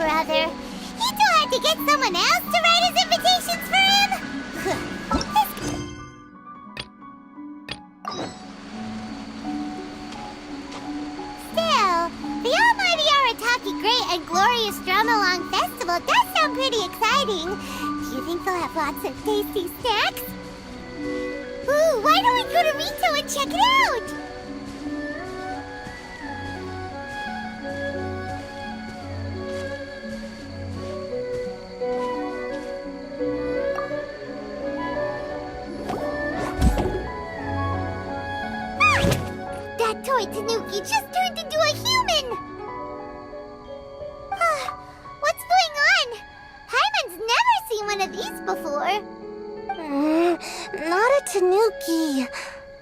brother. He too had to get someone else to write his invitations for him? Still, the Almighty Arataki Great and Glorious Drum-Along Festival does sound pretty exciting. Do you think they'll have lots of tasty snacks? Ooh, why don't we go to Rito and check it out? That toy Tanuki just turned into a human! What's going on? Paimon's never seen one of these before. Not a Tanuki.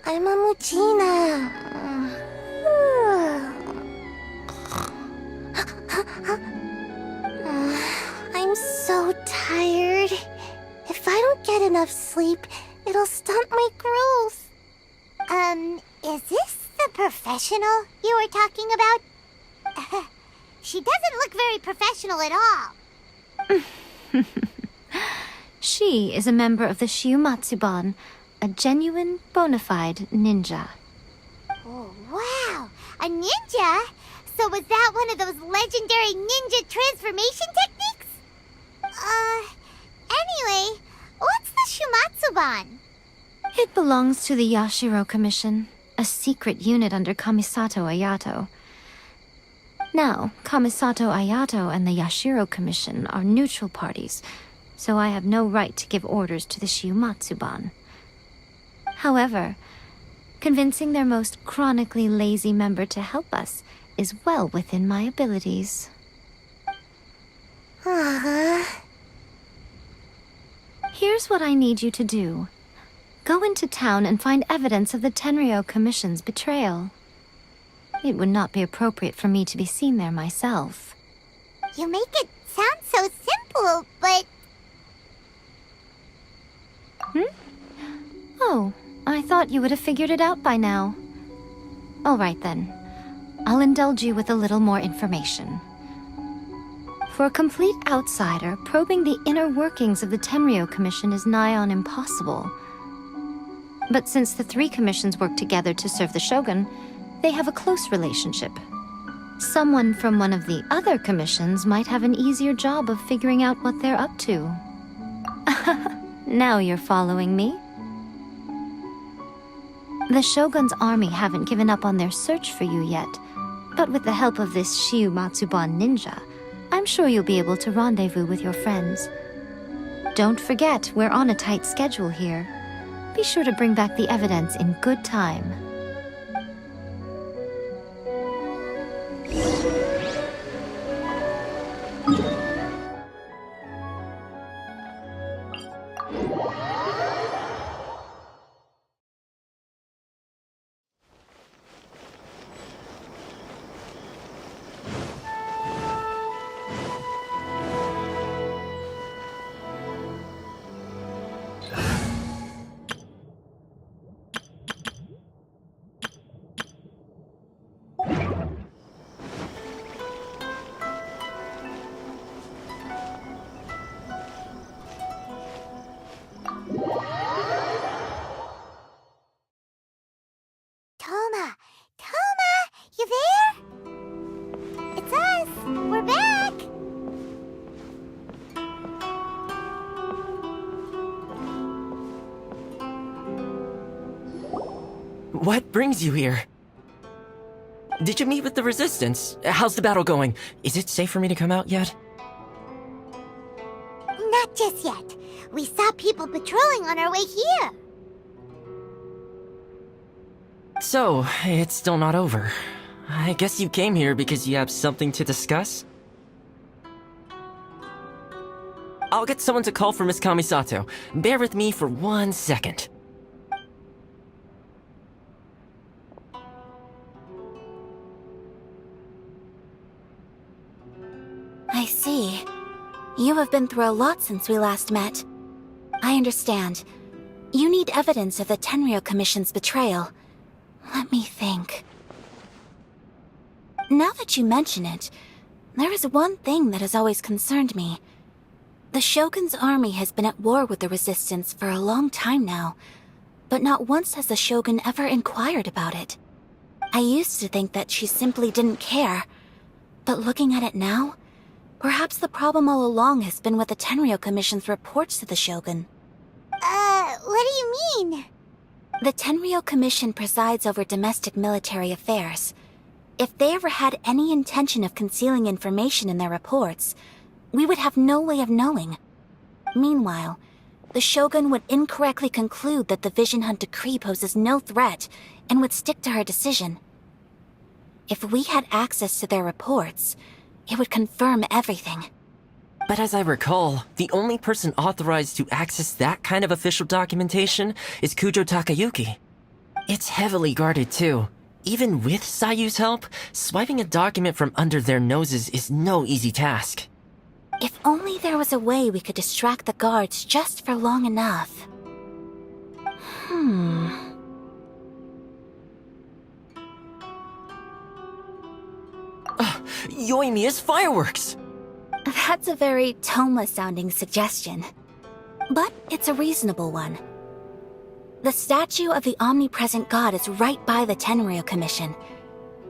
I'm a Muchina. I'm so tired. If I don't get enough sleep, it'll stunt my growth. Is this the professional you were talking about? She doesn't look very professional at all. She is a member of the Shiumatsuban, a genuine, bona fide ninja. Oh, wow! A ninja? So was that one of those legendary ninja transformation techniques? Anyway, what's the Shumatsuban? It belongs to the Yashiro Commission, a secret unit under Kamisato Ayato. Now, Kamisato Ayato and the Yashiro Commission are neutral parties, so I have no right to give orders to the Shiumatsuban. However, convincing their most chronically lazy member to help us is well within my abilities. Here's what I need you to do. Go into town and find evidence of the Tenryo Commission's betrayal. It would not be appropriate for me to be seen there myself. You make it sound so simple, but... Oh, I thought you would have figured it out by now. All right then. I'll indulge you with a little more information. For a complete outsider, probing the inner workings of the Tenryo Commission is nigh on impossible. But since the three commissions work together to serve the Shogun, they have a close relationship. Someone from one of the other commissions might have an easier job of figuring out what they're up to. Now you're following me? The Shogun's army haven't given up on their search for you yet, but with the help of this Shiumatsuban ninja, I'm sure you'll be able to rendezvous with your friends. Don't forget, we're on a tight schedule here. Be sure to bring back the evidence in good time. Toma, you there? It's us. We're back. What brings you here? Did you meet with the Resistance? How's the battle going? Is it safe for me to come out yet? Not just yet. We saw people patrolling on our way here. So, it's still not over. I guess you came here because you have something to discuss? I'll get someone to call for Miss Kamisato. Bear with me for 1 second. I see. You have been through a lot since we last met. I understand. You need evidence of the Tenryo Commission's betrayal. Let me think. Now that you mention it, There is one thing that has always concerned me. The Shogun's army has been at war with the Resistance for a long time now, but not once has the Shogun ever inquired about it. I used to think that she simply didn't care, but looking at it now, perhaps the problem all along has been with the Tenryou Commission's reports to the Shogun. What do you mean? The Tenryou Commission presides over domestic military affairs. If they ever had any intention of concealing information in their reports, we would have no way of knowing. Meanwhile, the Shogun would incorrectly conclude that the Vision Hunt decree poses no threat and would stick to her decision. If we had access to their reports, it would confirm everything. But as I recall, the only person authorized to access that kind of official documentation is Kujo Takayuki. It's heavily guarded too. Even with Sayu's help, swiping a document from under their noses is no easy task. If only there was a way we could distract the guards just for long enough. Yoimiya's fireworks! That's a very Toma-sounding suggestion. But it's a reasonable one. The statue of the omnipresent god is right by the Tenryou Commission.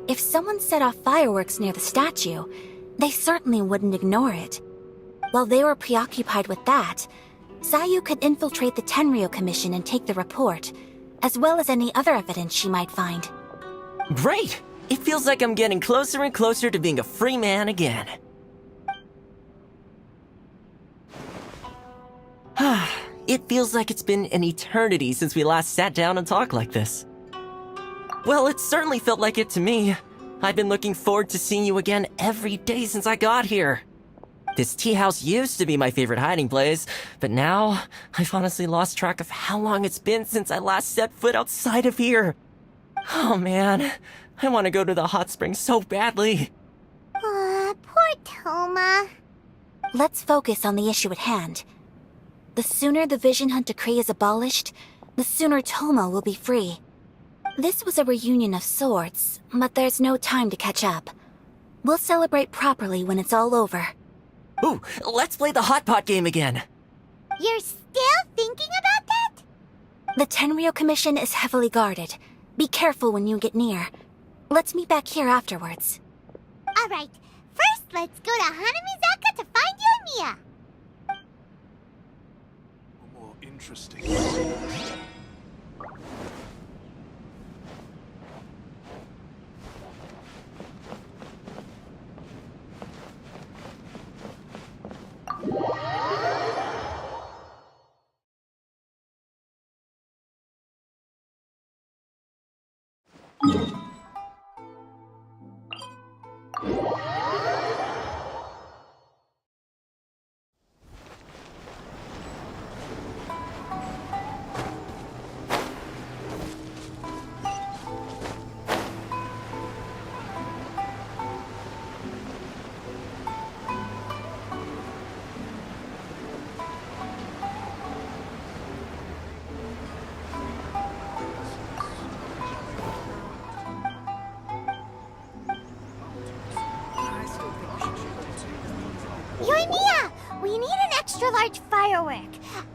If someone set off fireworks near the statue, they certainly wouldn't ignore it. While they were preoccupied with that, Sayu could infiltrate the Tenryou Commission and take the report, as well as any other evidence she might find. Great! It feels like I'm getting closer and closer to being a free man again. It feels like it's been an eternity since we last sat down and talked like this. Well, it certainly felt like it to me. I've been looking forward to seeing you again every day since I got here. This tea house used to be my favorite hiding place, but now I've honestly lost track of how long it's been since I last set foot outside of here. Oh man, I want to go to the hot springs so badly. Poor Toma. Let's focus on the issue at hand. The sooner the Vision Hunt decree is abolished, the sooner Toma will be free. This was a reunion of sorts, but there's no time to catch up. We'll celebrate properly when it's all over. Ooh, let's play the hot pot game again. You're still thinking about that? The Tenryou Commission is heavily guarded. Be careful when you get near. Let's meet back here afterwards. Alright, first let's go to Hanamizaka to find Yoimiya. More interesting. Yoimiya, we need an extra large firework.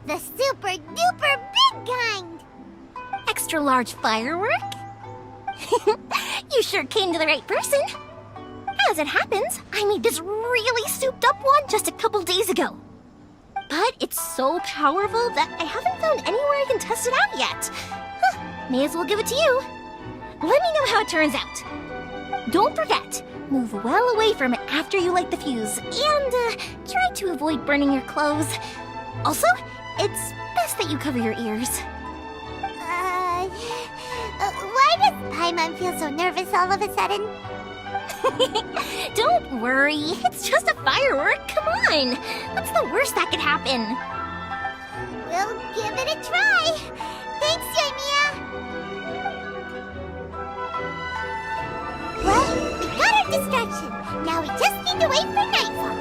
The super duper big kind. Extra large firework? You sure came to the right person. As it happens, I made this really souped up one just a couple days ago. But it's so powerful that I haven't found anywhere I can test it out yet. May as well give it to you. Let me know how it turns out. Don't forget, move well away from it after you light the fuse, and try to avoid burning your clothes. Also, it's best that you cover your ears. Why does Paimon feel so nervous all of a sudden? Don't worry, it's just a firework, come on! What's the worst that could happen? We'll give it a try. Thanks, Yoimiya. Well, we got our distraction. Now we just need to wait for nightfall.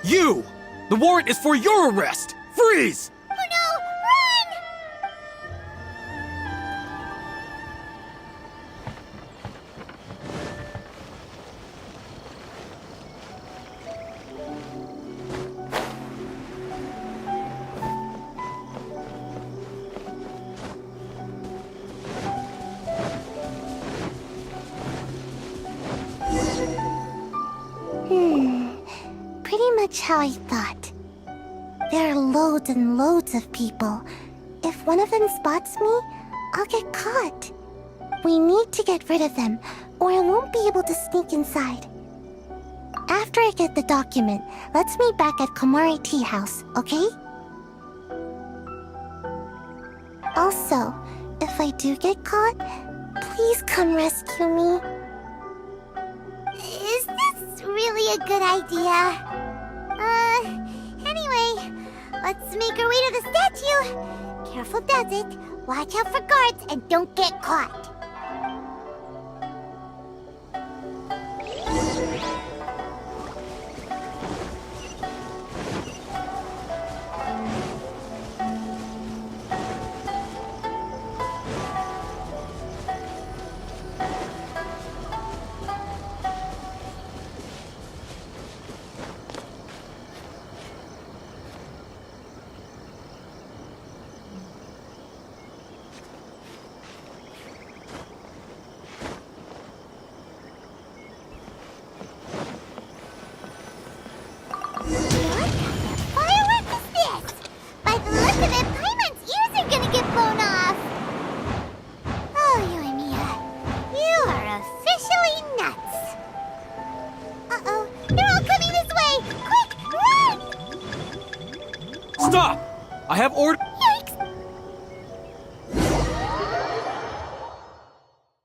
You! The warrant is for your arrest! Freeze! Oh no! Run! Pretty much how I thought. There are loads and loads of people. If one of them spots me, I'll get caught. We need to get rid of them, or I won't be able to sneak inside. After I get the document, let's meet back at Komari Tea House, okay? Also, if I do get caught, please come rescue me. Is this really a good idea? Anyway, let's make our way to the statue. Careful does it. Watch out for guards and don't get caught. Stop! I have ordered.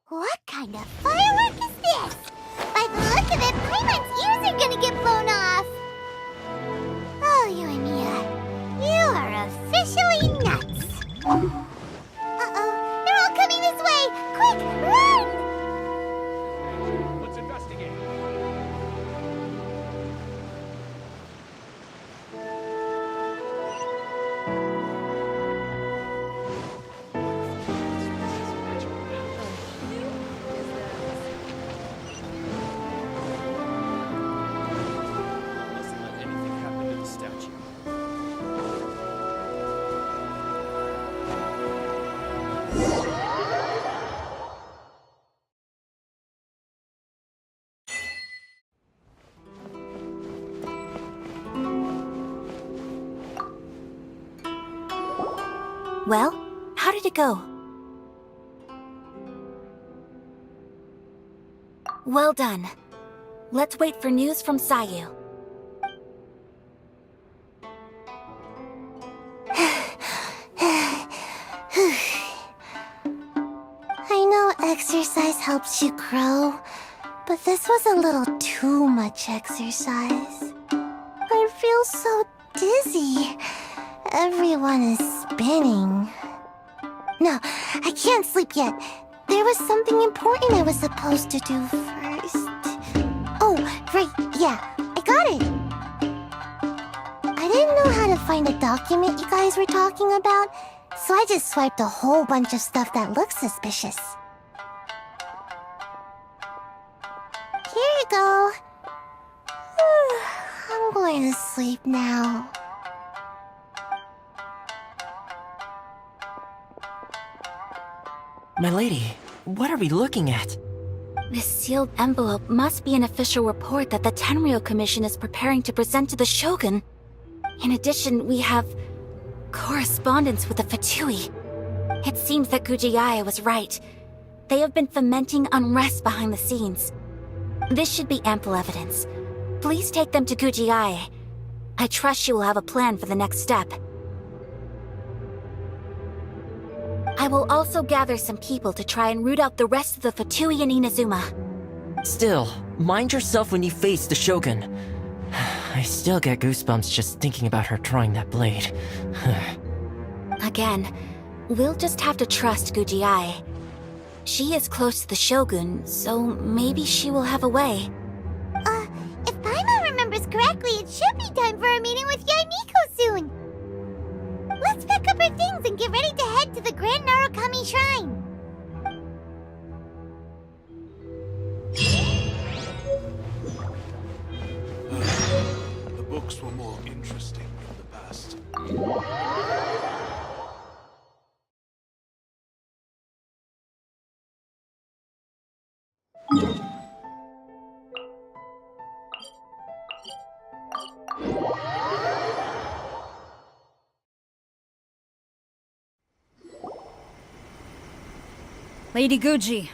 What kind of firework is this? By the look of it, Paimon's ears are gonna get blown off. Oh, you and Mia, you are officially nuts. Uh-oh, they're all coming this way! Quick, run! Let's investigate. Mustn't let anything happen to the statue. Well, how did it go? Well done. Let's wait for news from Sayu. I know exercise helps you grow, but this was a little too much exercise. I feel so dizzy. Everyone is spinning. No, I can't sleep yet. There was something important I was supposed to do first. Oh, right, yeah, I got it. I didn't know how to find a document you guys were talking about, so I just swiped a whole bunch of stuff that looks suspicious. Here you go. I'm going to sleep now. My lady, what are we looking at? This sealed envelope must be an official report that the Tenryou Commission is preparing to present to the Shogun. In addition, we have correspondence with the Fatui. It seems that Gujiaya was right. They have been fomenting unrest behind the scenes. This should be ample evidence. Please take them to Gujiaya. I trust she will have a plan for the next step. I will also gather some people to try and root out the rest of the Fatui in Inazuma. Still, mind yourself when you face the Shogun. I still get goosebumps just thinking about her drawing that blade. Again, we'll just have to trust Gujiai. She is close to the Shogun, so maybe she will have a way. If Paimon remembers correctly, it should be time for a meeting with Yaimiko soon. Let's pack up our things and get ready to head to the Grand Narukami Shrine. The books were more interesting in the past. Lady Guji,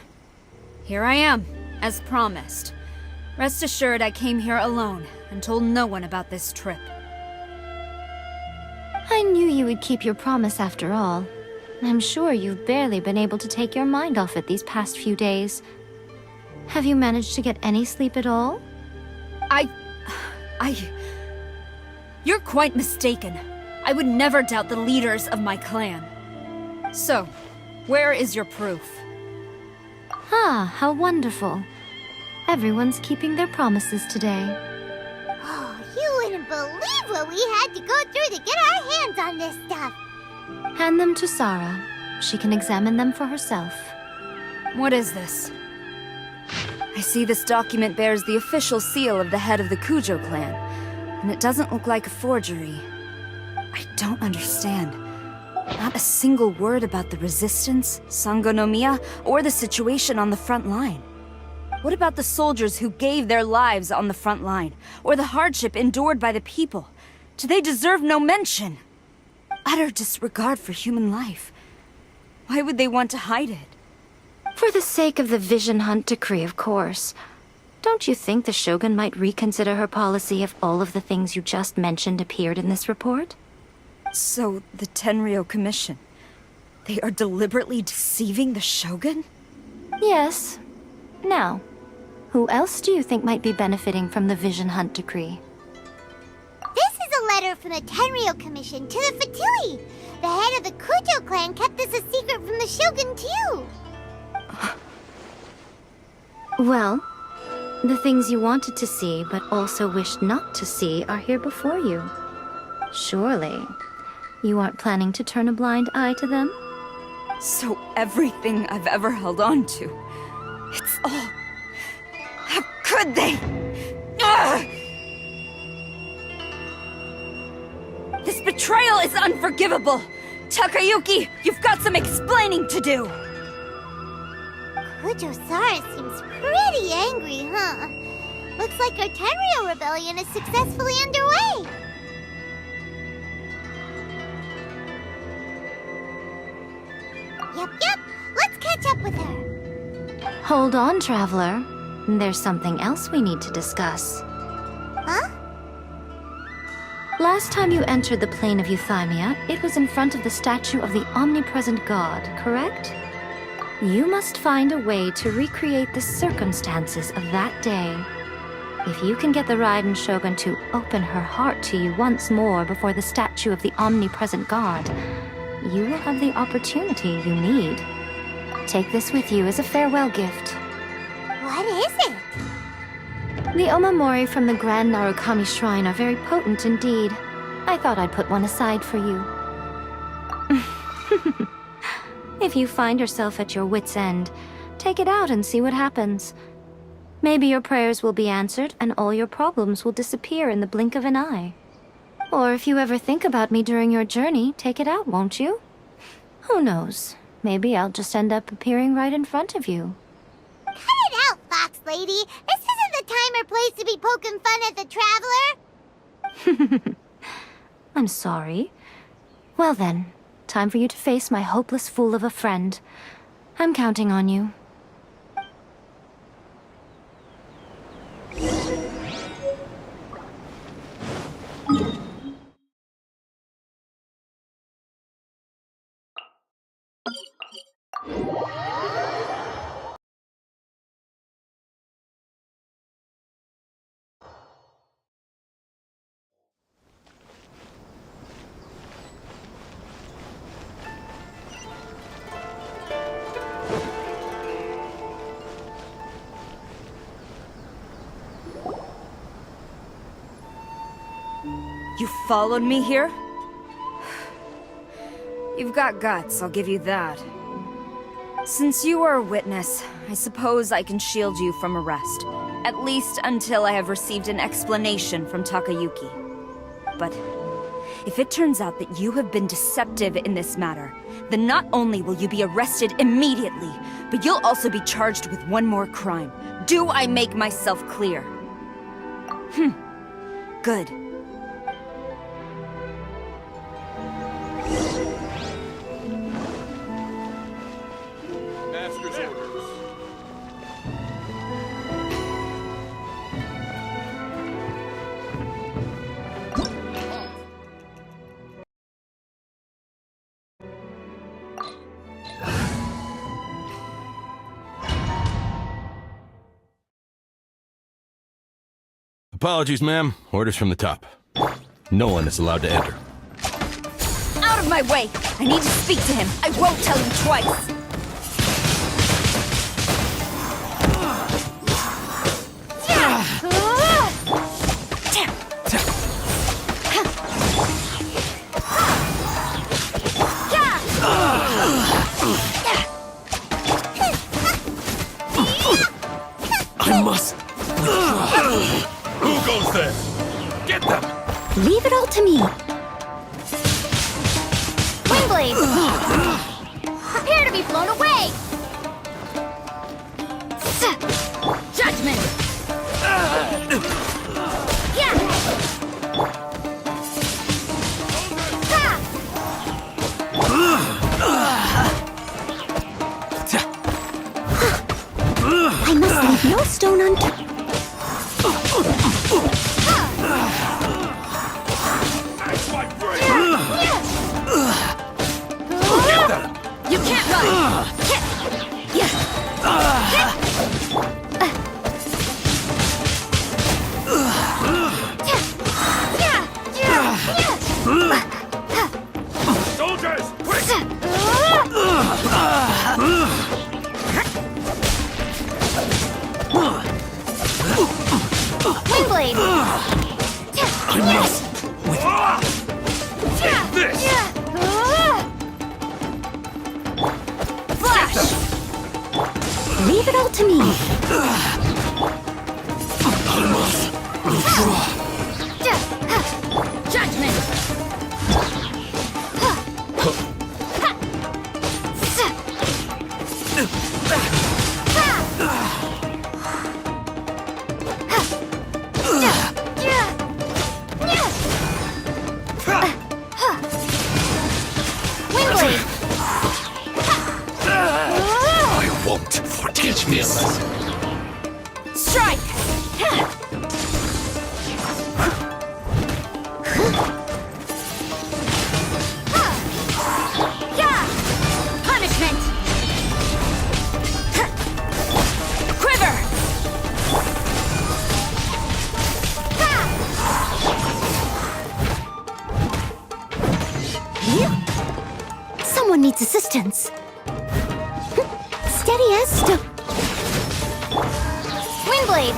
here I am, as promised. Rest assured I came here alone and told no one about this trip. I knew you would keep your promise after all. I'm sure you've barely been able to take your mind off it these past few days. Have you managed to get any sleep at all? You're quite mistaken. I would never doubt the leaders of my clan. So, where is your proof? Ah, how wonderful. Everyone's keeping their promises today. Oh, you wouldn't believe what we had to go through to get our hands on this stuff. Hand them to Sarah. She can examine them for herself. What is this? I see this document bears the official seal of the head of the Kujo clan, and it doesn't look like a forgery. I don't understand. Not a single word about the resistance, Sangonomiya, or the situation on the front line. What about the soldiers who gave their lives on the front line, or the hardship endured by the people? Do they deserve no mention? Utter disregard for human life. Why would they want to hide it? For the sake of the Vision Hunt decree, of course. Don't you think the Shogun might reconsider her policy if all of the things you just mentioned appeared in this report? So, the Tenryo Commission, they are deliberately deceiving the Shogun? Yes. Now, who else do you think might be benefiting from the Vision Hunt decree? This is a letter from the Tenryo Commission to the Fatui. The head of the Kujo clan kept this a secret from the Shogun, too. Well, the things you wanted to see but also wished not to see are here before you. Surely, you aren't planning to turn a blind eye to them? So everything I've ever held on to, it's all... How could they? Ugh! This betrayal is unforgivable! Takayuki, you've got some explaining to do! Kujo-Sara seems pretty angry, huh? Looks like our Tenryo rebellion is successfully underway. Yep. Let's catch up with her. Hold on, Traveler. There's something else we need to discuss. Huh? Last time you entered the plane of Euthymia, it was in front of the statue of the omnipresent god, correct? You must find a way to recreate the circumstances of that day. If you can get the Raiden Shogun to open her heart to you once more before the statue of the omnipresent god, you will have the opportunity you need. Take this with you as a farewell gift. What is it? The omamori from the Grand Narukami Shrine are very potent indeed. I thought I'd put one aside for you. If you find yourself at your wit's end, take it out and see what happens. Maybe your prayers will be answered and all your problems will disappear in the blink of an eye. Or if you ever think about me during your journey, take it out, won't you? Who knows? Maybe I'll just end up appearing right in front of you. Cut it out, Fox Lady. This isn't the time or place to be poking fun at the Traveler. I'm sorry. Well then, time for you to face my hopeless fool of a friend. I'm counting on you. You followed me here? You've got guts, I'll give you that. Since you are a witness, I suppose I can shield you from arrest. At least until I have received an explanation from Takayuki. But if it turns out that you have been deceptive in this matter, then not only will you be arrested immediately, but you'll also be charged with one more crime. Do I make myself clear? Good. Master's orders. Apologies, ma'am. Orders from the top. No one is allowed to enter. Out of my way! I need to speak to him. I won't tell you twice. I must withdraw. Who goes there? Get them! Leave it all to me. Wingblade! Prepare to be blown away! Judgment! I must leave no stone unturned. That's my brain! Get them! You can't run! Soldiers, quick! Wingblade! I must withdraw. Take this! Flash! Leave it all to me. I must withdraw. Judgment! Wingblade! I won't forget this. Strike! Punishment! Quiver! Someone needs assistance. Steady as stone. Wingblade!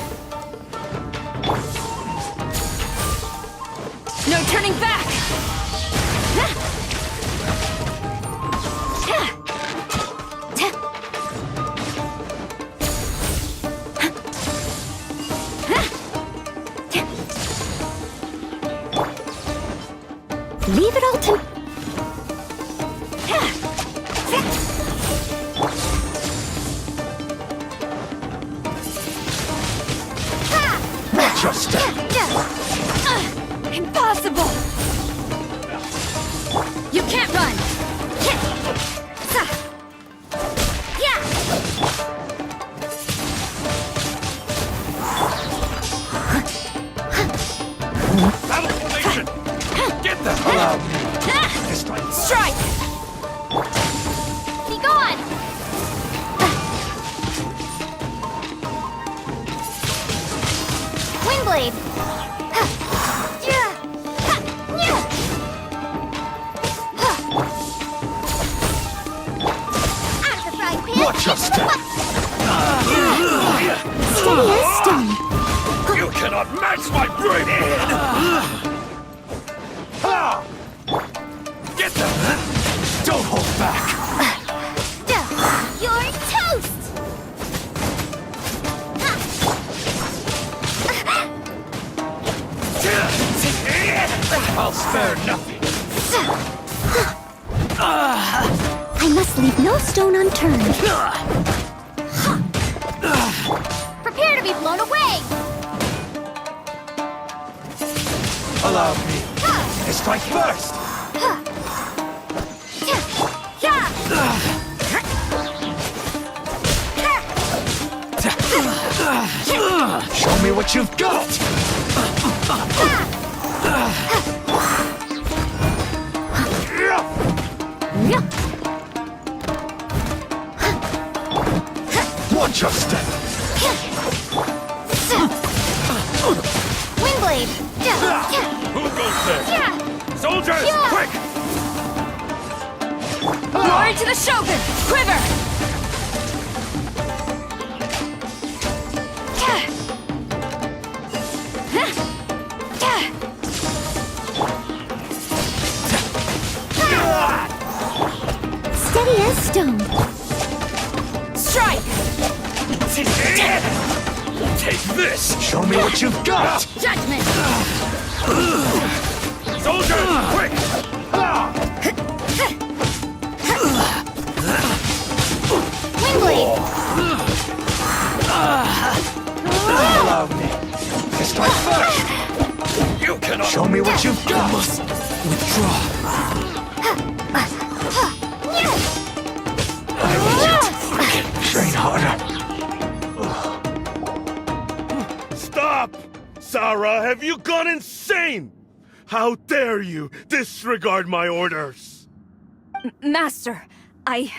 No turning back! Leave it all to... Watch your step. Impossible! You can't run! Battle formation! Get them! This time. Strike! Be gone! Wingblade! Out of the frying pan! Watch your step. Steady as stone! You cannot match my brain! Get them! Don't hold back! You're toast! I'll spare nothing. I must leave no stone unturned. Prepare to be blown away! Allow me to strike first! Show me what you've got! Watch your step! Windblade! Who goes there? Soldiers, quick! Glory to the Shogun! Quiver! Steady as stone. Strike! Take this! Show me what you've got! Judgment! Soldiers, quick! Windblade! Allow me to strike first! You cannot... Show me what you've got! I must withdraw. I want you to train harder. Stop! Sarah, have you gone insane? How dare you disregard my orders? Master, I...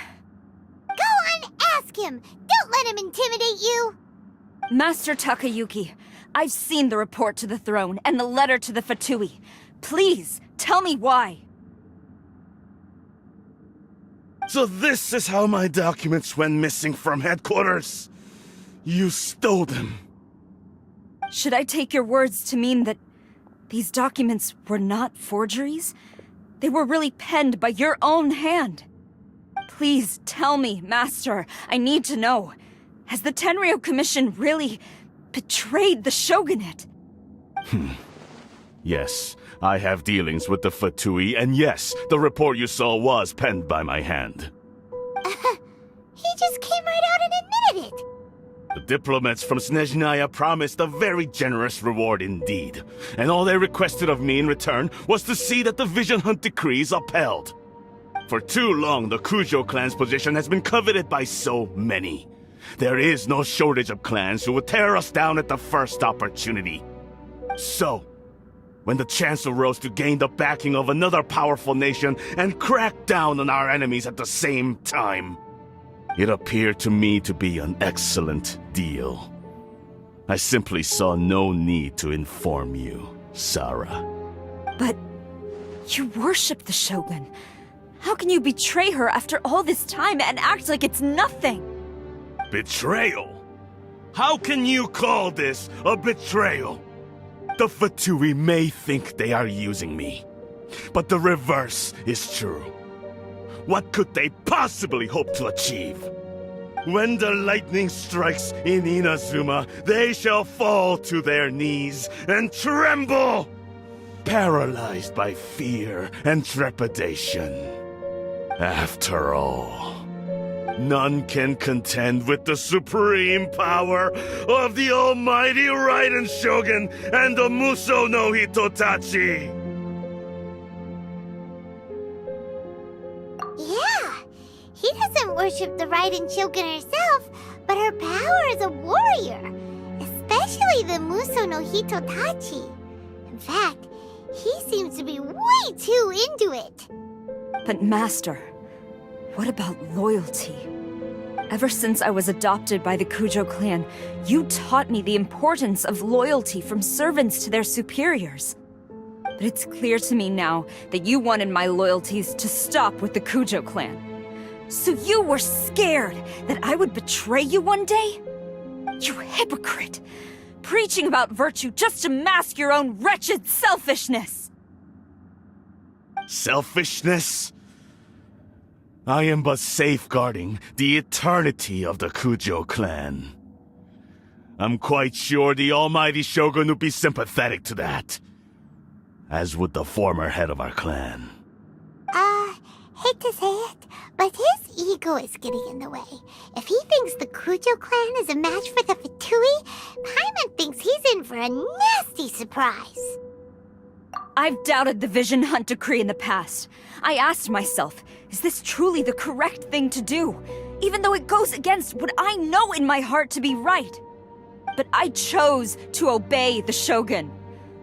Go on, ask him. Don't let him intimidate you. Master Takayuki, I've seen the report to the throne and the letter to the Fatui. Please, tell me why. So this is how my documents went missing from headquarters? You stole them. Should I take your words to mean that these documents were not forgeries? They were really penned by your own hand. Please tell me, Master. I need to know. Has the Tenryo Commission really betrayed the Shogunate? Yes, I have dealings with the Fatui, and yes, the report you saw was penned by my hand. He just came right out and admitted it. The diplomats from Snezhnaya promised a very generous reward indeed, and all they requested of me in return was to see that the Vision Hunt decrees upheld. For too long, the Kujo clan's position has been coveted by so many. There is no shortage of clans who would tear us down at the first opportunity. So, when the chance arose to gain the backing of another powerful nation and crack down on our enemies at the same time, it appeared to me to be an excellent deal. I simply saw no need to inform you, Sarah. But you worship the Shogun. How can you betray her after all this time and act like it's nothing? Betrayal? How can you call this a betrayal? The Fatui may think they are using me, but the reverse is true. What could they possibly hope to achieve? When the lightning strikes in Inazuma, they shall fall to their knees and tremble, paralyzed by fear and trepidation. After all, none can contend with the supreme power of the almighty Raiden Shogun and the Muso no Hitotachi! Yeah, he doesn't worship the Raiden Shogun herself, but her power as a warrior, especially the Muso no Hitotachi. In fact, he seems to be way too into it. But Master, what about loyalty? Ever since I was adopted by the Kujo clan, you taught me the importance of loyalty from servants to their superiors. But it's clear to me now that you wanted my loyalties to stop with the Kujo clan. So you were scared that I would betray you one day? You hypocrite! Preaching about virtue just to mask your own wretched selfishness! Selfishness? I am but safeguarding the eternity of the Kujo clan. I'm quite sure the almighty Shogun would be sympathetic to that. As would the former head of our clan. Hate to say it, but his ego is getting in the way. If he thinks the Kujo clan is a match for the Fatui, Paimon thinks he's in for a nasty surprise. I've doubted the Vision Hunt decree in the past. I asked myself, is this truly the correct thing to do? Even though it goes against what I know in my heart to be right. But I chose to obey the Shogun.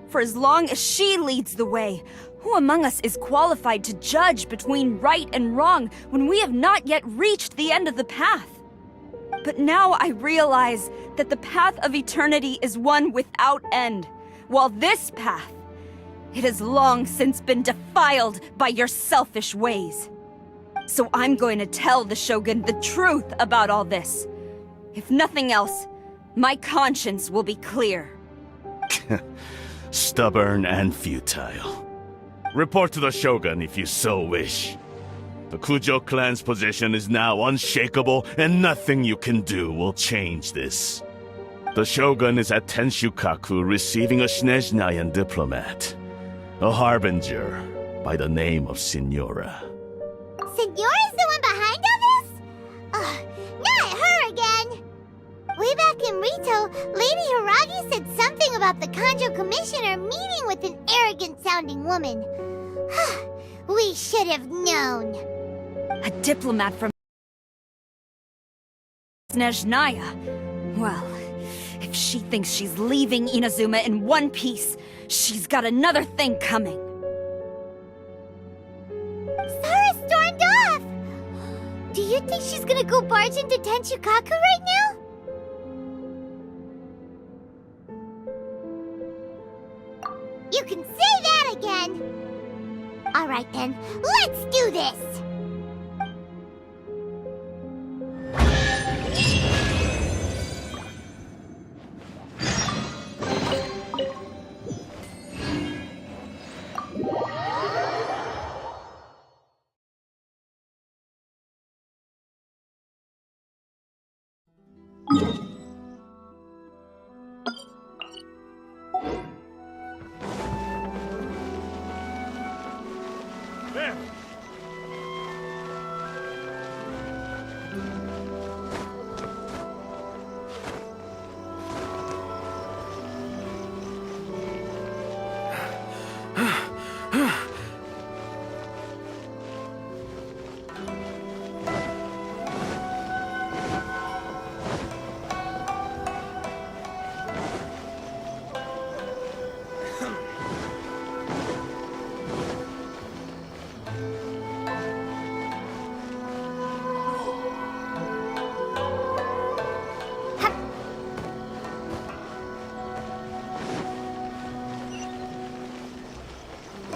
For as long as she leads the way, who among us is qualified to judge between right and wrong when we have not yet reached the end of the path? But now I realize that the path of eternity is one without end, while this path, it has long since been defiled by your selfish ways. So I'm going to tell the Shogun the truth about all this. If nothing else, my conscience will be clear. Stubborn and futile. Report to the Shogun if you so wish. The Kujo clan's position is now unshakable, and nothing you can do will change this. The Shogun is at Tenshukaku receiving a Snezhnayan diplomat, a harbinger by the name of Signora. Signora's the one behind all this? Ugh, not her again! Way back in Rito, Lady Hiragi said something about the Kanjo Commissioner meeting with an arrogant-sounding woman. We should have known. A diplomat from Snezhnaya. Well, if she thinks she's leaving Inazuma in one piece, she's got another thing coming. Sara stormed off! Do you think she's gonna go barge into Tenshukaku right now? You can say that again! Alright then, let's do this! There!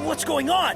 What's going on?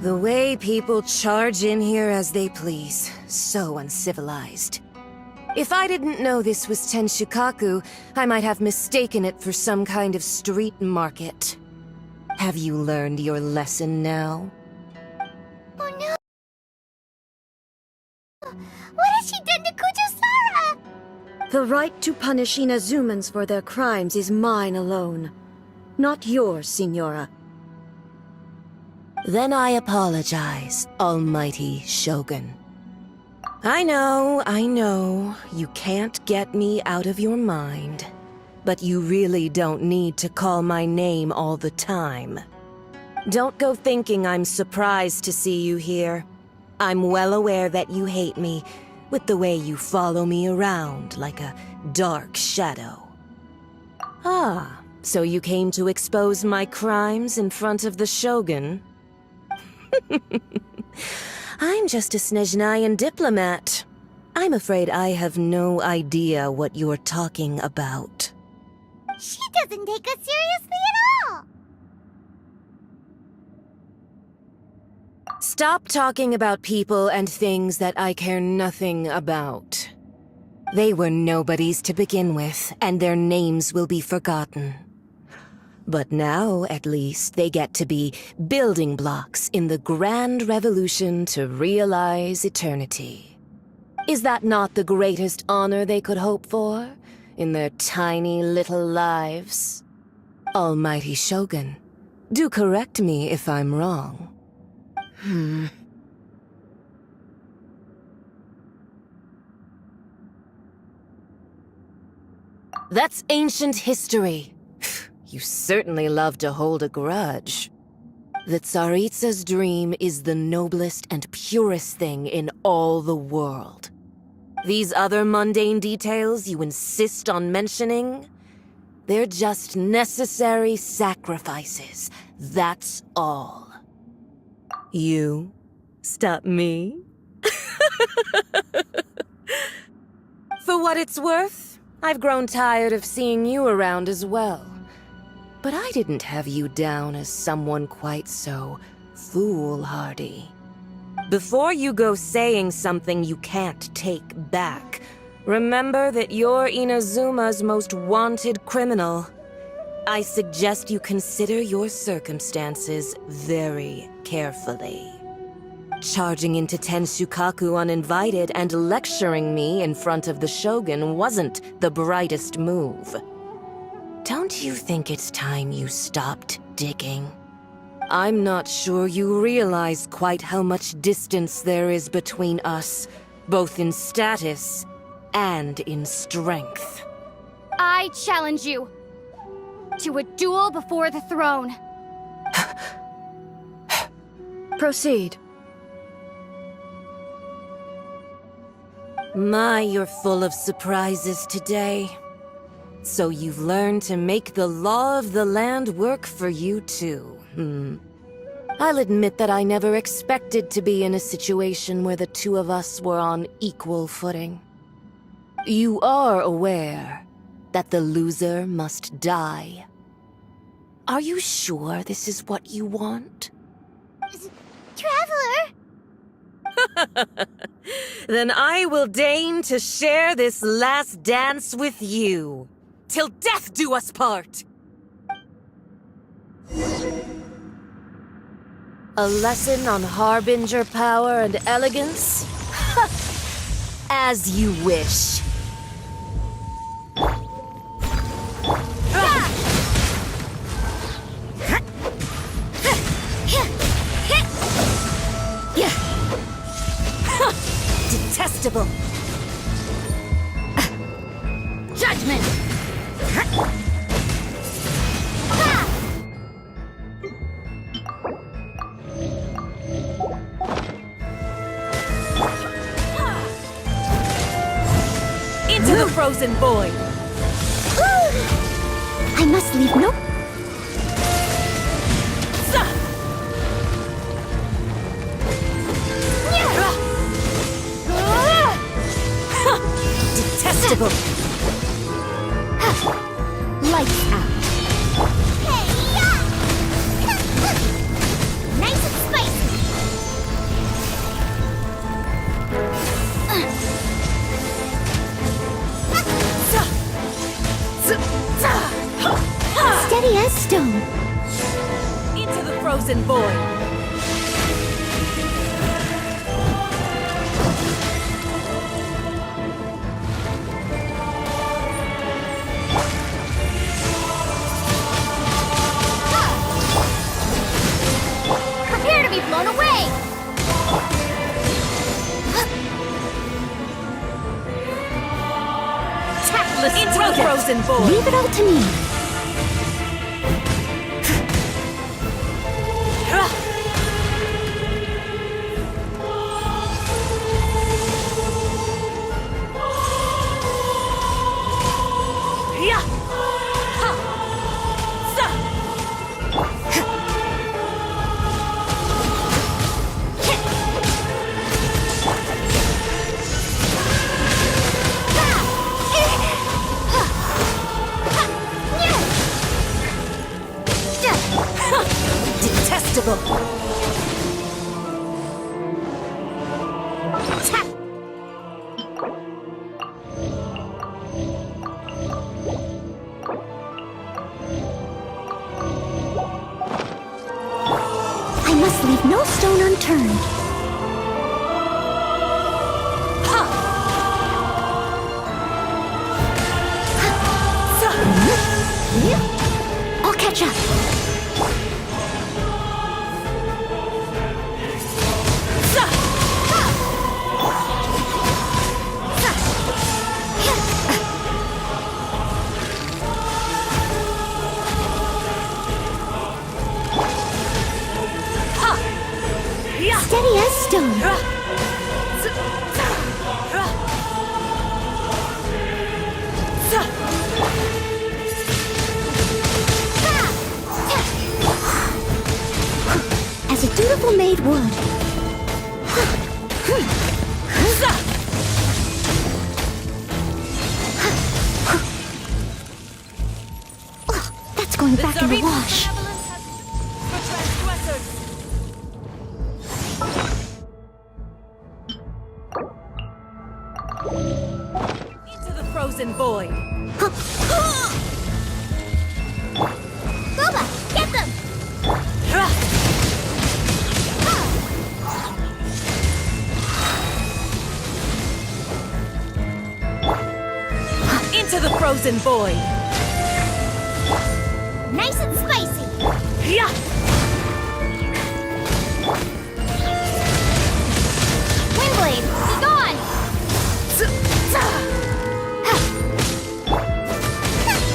The way people charge in here as they please. So uncivilized. If I didn't know this was Tenshukaku, I might have mistaken it for some kind of street market. Have you learned your lesson now? Oh no! What has she done to Kujo-Sara? The right to punish Inazumans for their crimes is mine alone. Not yours, Signora. Then I apologize, Almighty Shogun. I know, you can't get me out of your mind. But you really don't need to call my name all the time. Don't go thinking I'm surprised to see you here. I'm well aware that you hate me, with the way you follow me around like a dark shadow. Ah, so you came to expose my crimes in front of the Shogun? I'm just a Snezhnayan diplomat. I'm afraid I have no idea what you're talking about. She doesn't take us seriously at all! Stop talking about people and things that I care nothing about. They were nobodies to begin with, and their names will be forgotten. But now, at least, they get to be building blocks in the grand revolution to realize eternity. Is that not the greatest honor they could hope for in their tiny little lives? Almighty Shogun, do correct me if I'm wrong. That's ancient history. You certainly love to hold a grudge. The Tsaritsa's dream is the noblest and purest thing in all the world. These other mundane details you insist on mentioning, they're just necessary sacrifices. That's all. You stop me? For what it's worth, I've grown tired of seeing you around as well. But I didn't have you down as someone quite so foolhardy. Before you go saying something you can't take back, remember that you're Inazuma's most wanted criminal. I suggest you consider your circumstances very carefully. Charging into Tenshukaku uninvited and lecturing me in front of the Shogun wasn't the brightest move. Don't you think it's time you stopped digging? I'm not sure you realize quite how much distance there is between us, both in status and in strength. I challenge you to a duel before the throne. Proceed. My, you're full of surprises today. So you've learned to make the law of the land work for you too, I'll admit that I never expected to be in a situation where the two of us were on equal footing. You are aware that the loser must die. Are you sure this is what you want? Traveler! Then I will deign to share this last dance with you. Till death do us part! A lesson on Harbinger power and elegance? As you wish. Detestable! Judgment! Into the frozen void! I must leave no... Detestable! Lights out. Hey-ya! Nice and spicy! Steady as stone. Into the frozen void! Prepare to be blown away! Tactless into the frozen void! Leave it all to me. detestable! I must leave no stone unturned. I'll catch up. Steady as stone. As a dutiful maid would. That's going back in the wash. Into the frozen void! Boba, get them! Into the frozen void! Nice and spicy. Windblade, be gone!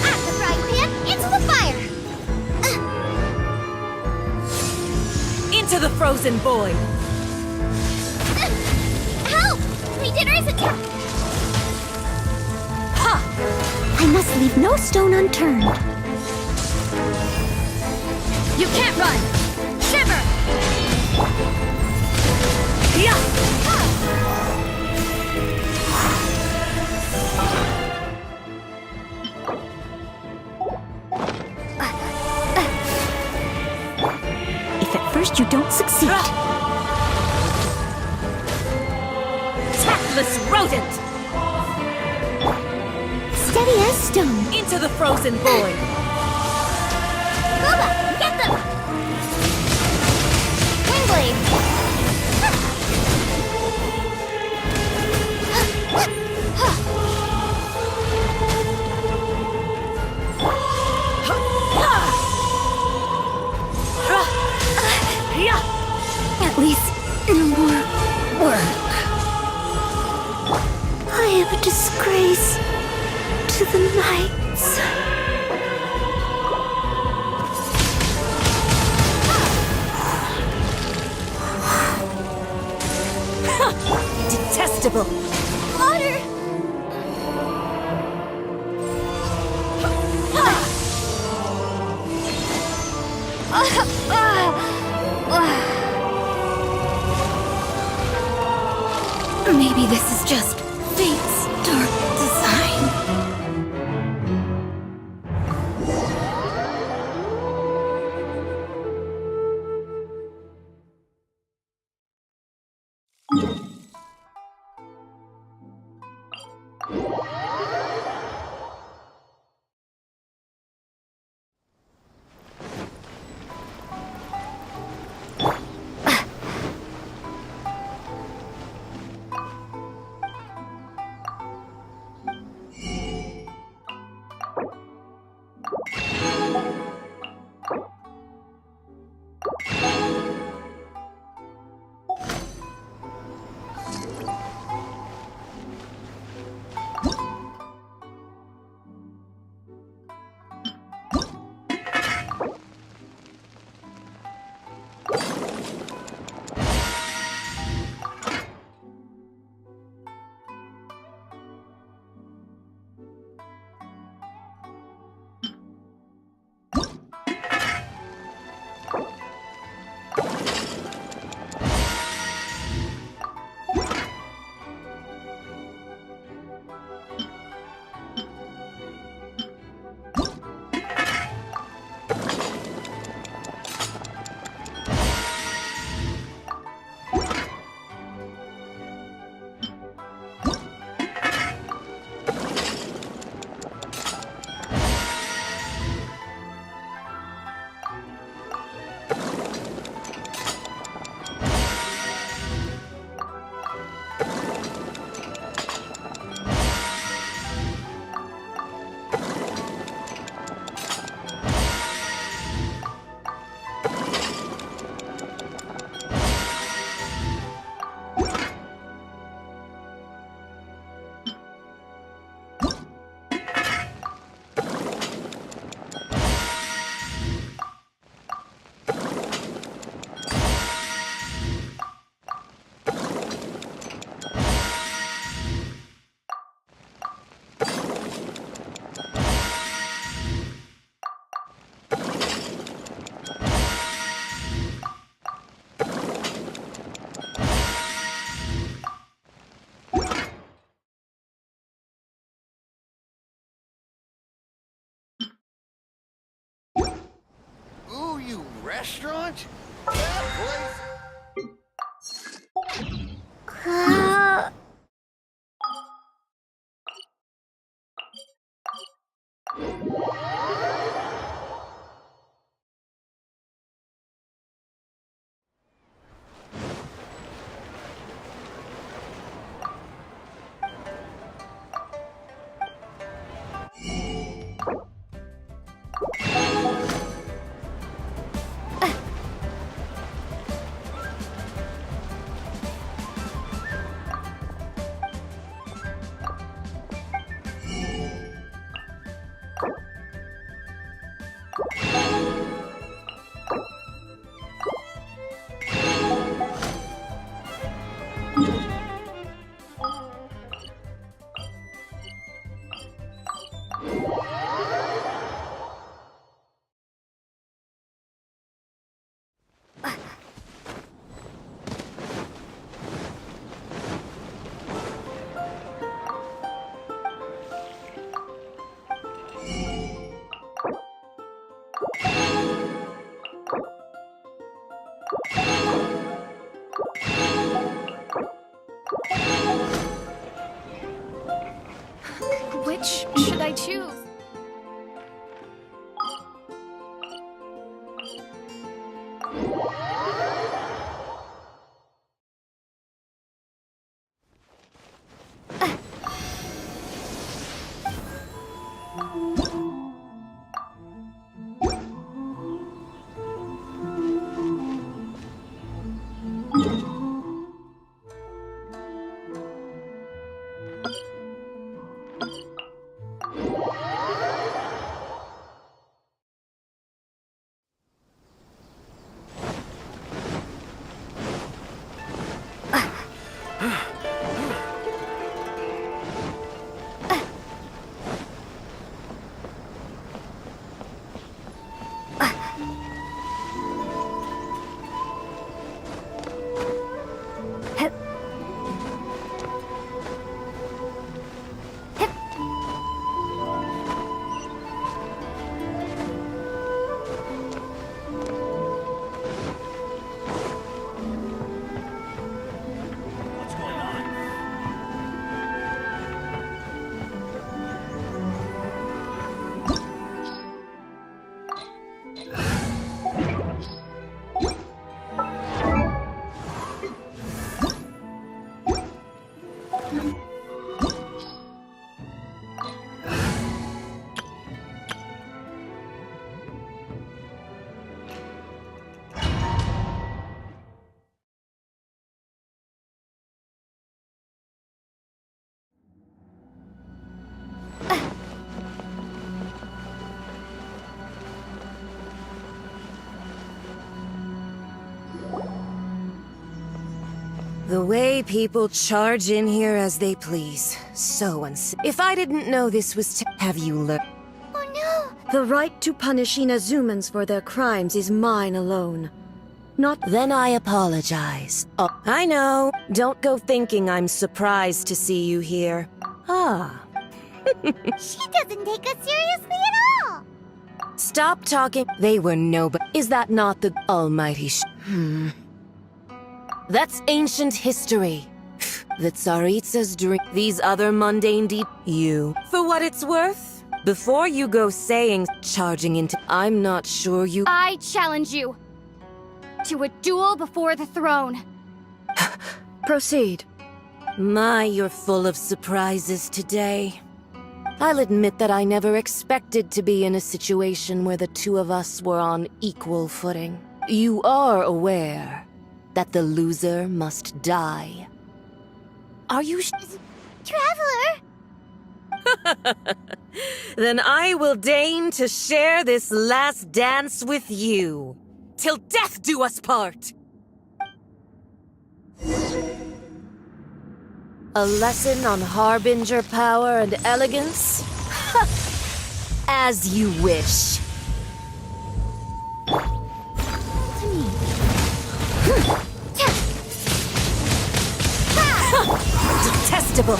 Out the frying pan, into the fire. Into the frozen void! Help! Leader is attacked. I must leave no stone unturned. You can't run! Shiver! If at first you don't succeed. Tactless rodent! Steady as stone. Into the frozen void! Boba, get them! Windblade! At least no more work. I am a disgrace to the knights. Detestable! Water! Maybe this is just fate's dark design. restaurant? That Which should I choose? The way people charge in here as they please. So If I didn't know this was have you learned? Oh no! The right to punish Inazumans for their crimes is mine alone. Not Then I apologize. Oh, I know. Don't go thinking I'm surprised to see you here. Ah. She doesn't take us seriously at all! Stop talking. They were nobody. Is that not the almighty That's ancient history. The Tsaritsa's drink. These other mundane You. For what it's worth? Before you go saying, charging into, I'm not sure you. I challenge you to a duel before the throne. proceed. My, you're full of surprises today. I'll admit that I never expected to be in a situation where the two of us were on equal footing. You are aware that the loser must die. Are you Traveler! Then I will deign to share this last dance with you. Till death do us part! A lesson on harbinger power and elegance? As you wish. Detestable!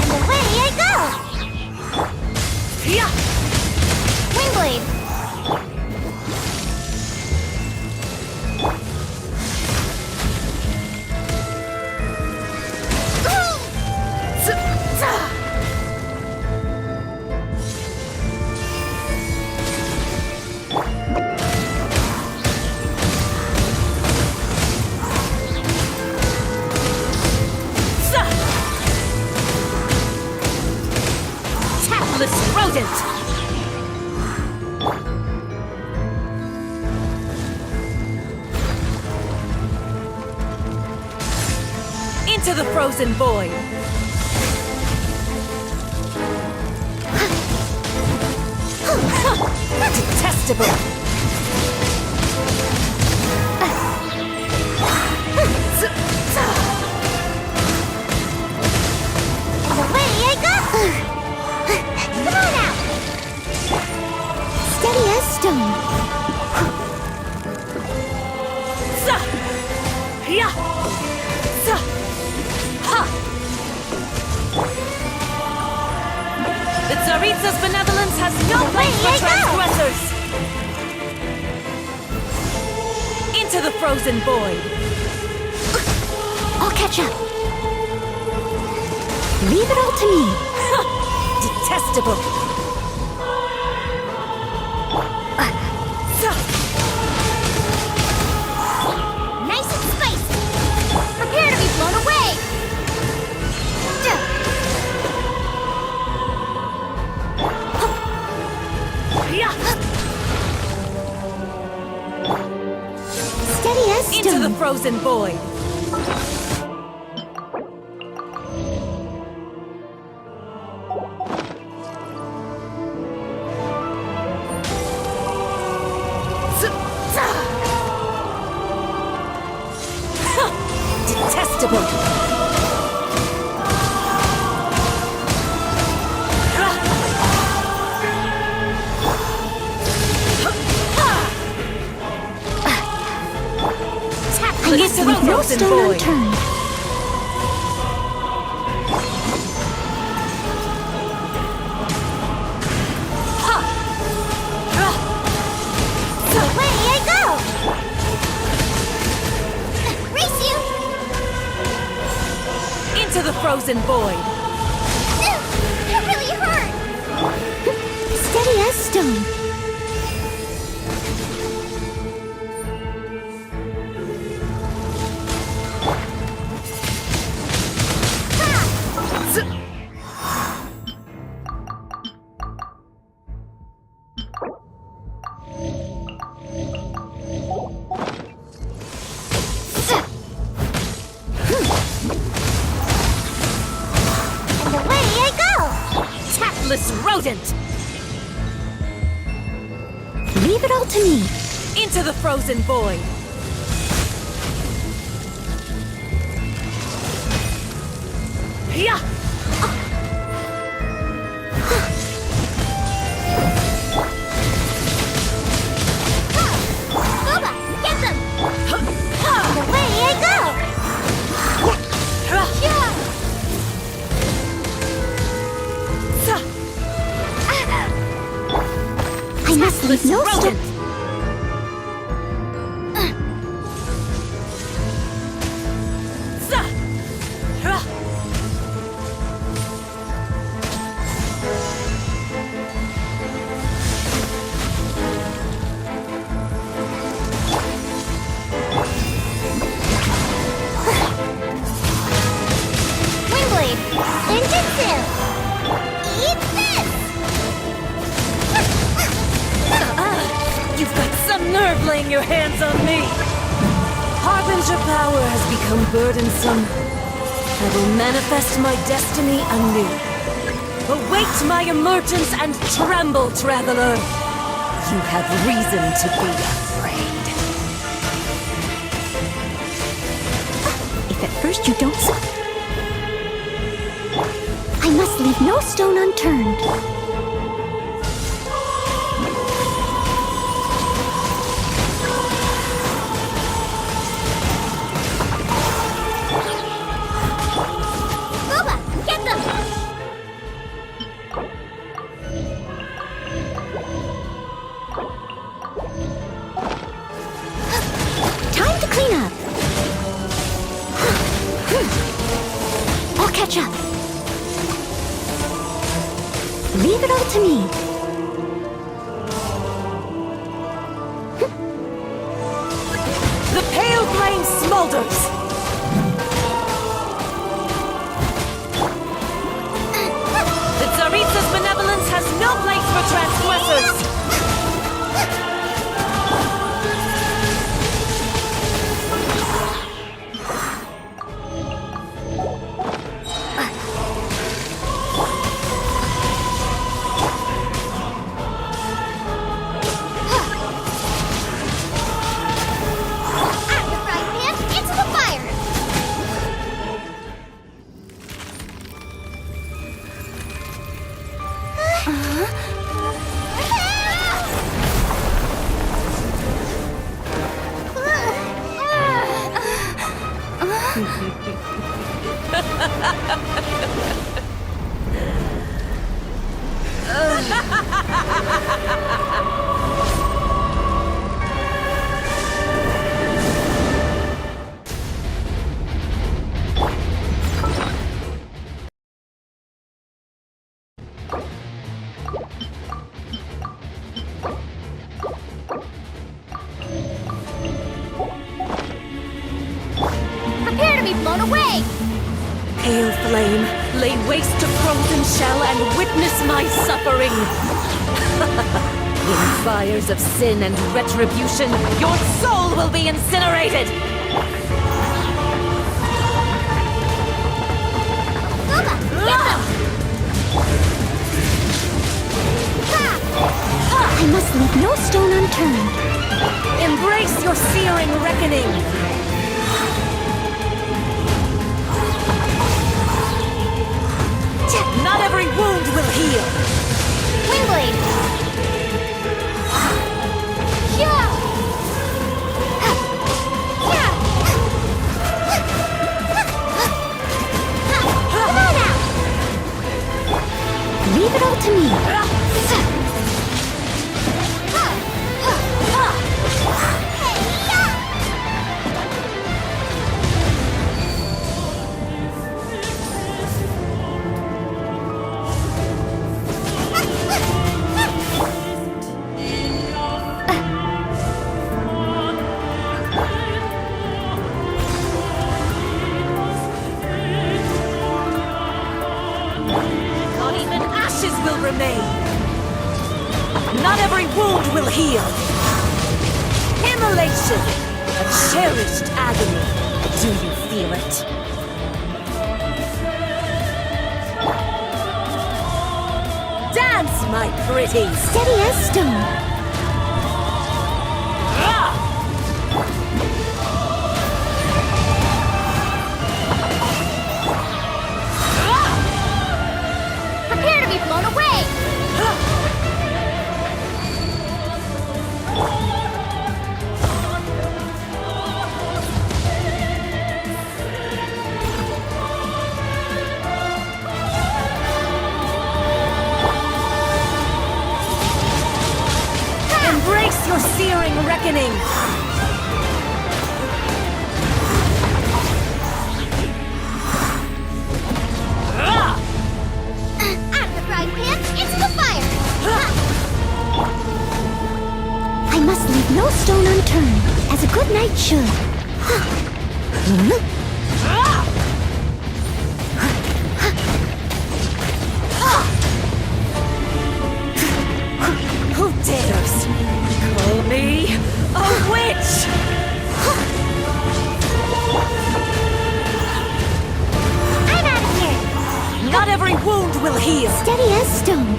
And away I go! Yeah! rodent! Into the frozen void! Detestable! Away I go! Come on out! Steady as stone. The Tsaritsa's benevolence has no place for transgressors! Into the frozen void! I'll catch up. Leave it all to me. Detestable! Nice and spicy! Prepare to be blown away! Steady as stone. Into the frozen void! Detestable! I guess Into the leave no frozen stone void! unturned. Away I go! Race you! Into the frozen void! That really hurt! Steady as stone. And away I go! Tactless rodent! Leave it all to me. Into the frozen void! Boba, get them! And away I go! I must leave no stone. Rodent! Windblade, Ninjutsu! Eat this! You've got some nerve laying your hands on me! Harbinger power has become burdensome. I will manifest my destiny anew. Await my emergence and tremble, traveler! You have reason to be afraid. If at first you don't I must leave no stone unturned. Boba, get them! Time to clean up. I'll catch up. Leave it all to me. The pale flame smolders! The Tsaritsa's benevolence has no for transgressors! Prepare to be blown away! Pale flame, lay waste to frozen shell and witness my suffering! In fires of sin and retribution, your soul will be incinerated! I must leave no stone unturned. Embrace your searing reckoning! Not every wound will heal! Wingblade! Yeah! Come on out! Leave it all to me. Not even ashes will remain! Not every wound will heal! Immolation! A cherished agony! Do you feel it? Dance, my pretty! Steady as stone. Prepare to be blown away! Embrace your searing reckoning! Out of the frying pan, into the fire! I must leave no stone unturned, as a good knight should. Who dares call me a witch? I'm out of here. Not every wound will heal! Steady as stone.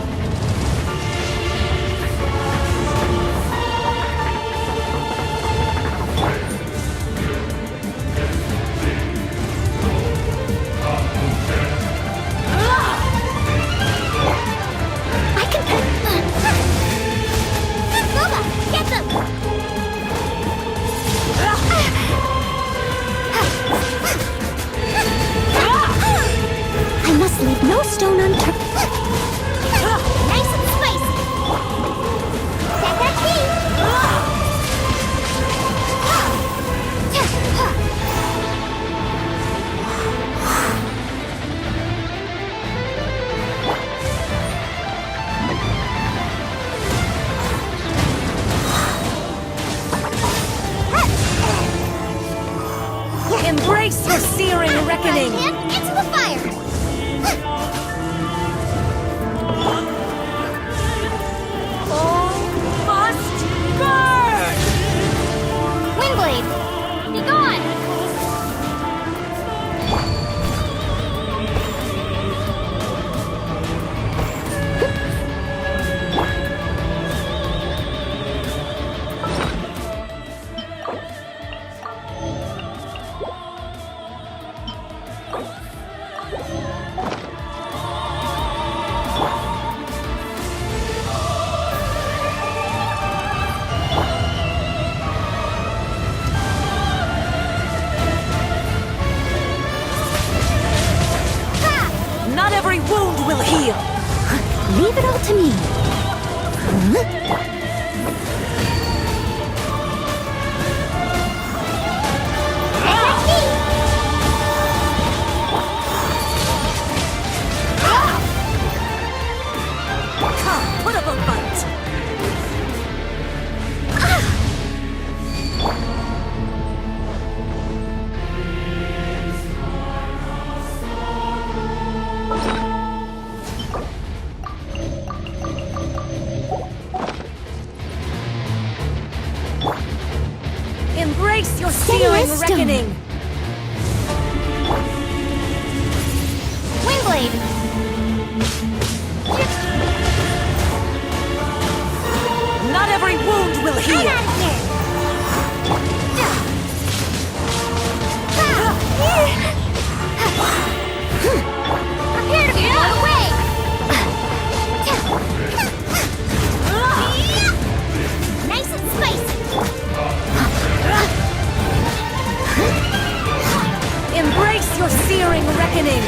I can Boba, get them! I must leave no stone unturned. Nice and spicy! Set that Embrace your searing reckoning! Frying pan, into the fire! wound will heal. Leave it all to me. Come, put up a fight. Embrace your searing as stone. reckoning. Windblade! Not every wound will heal. Get out of here! Prepare to be blown away! Nice and spicy! Embrace your searing reckoning.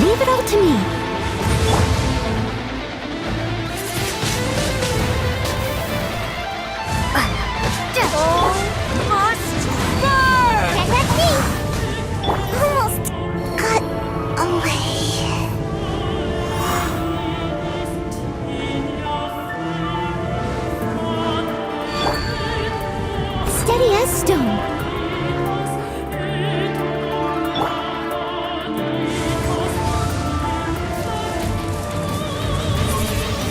Leave it all to me. Get that teeth! Almost got away. Steady as stone.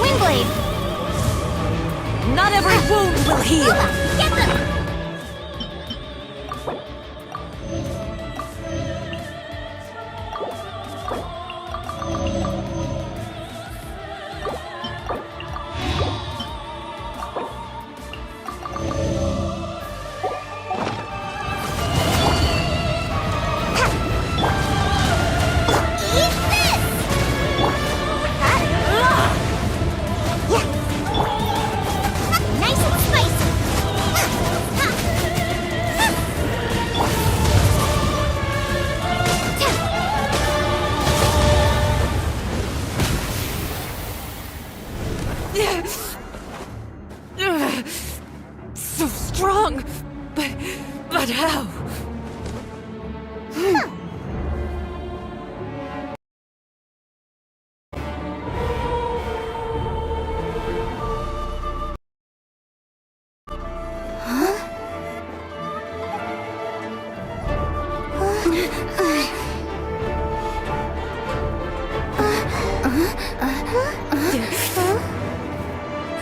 Windblade! Not every wound will heal. Get them! Eat this! Nice and spicy! So strong, but how?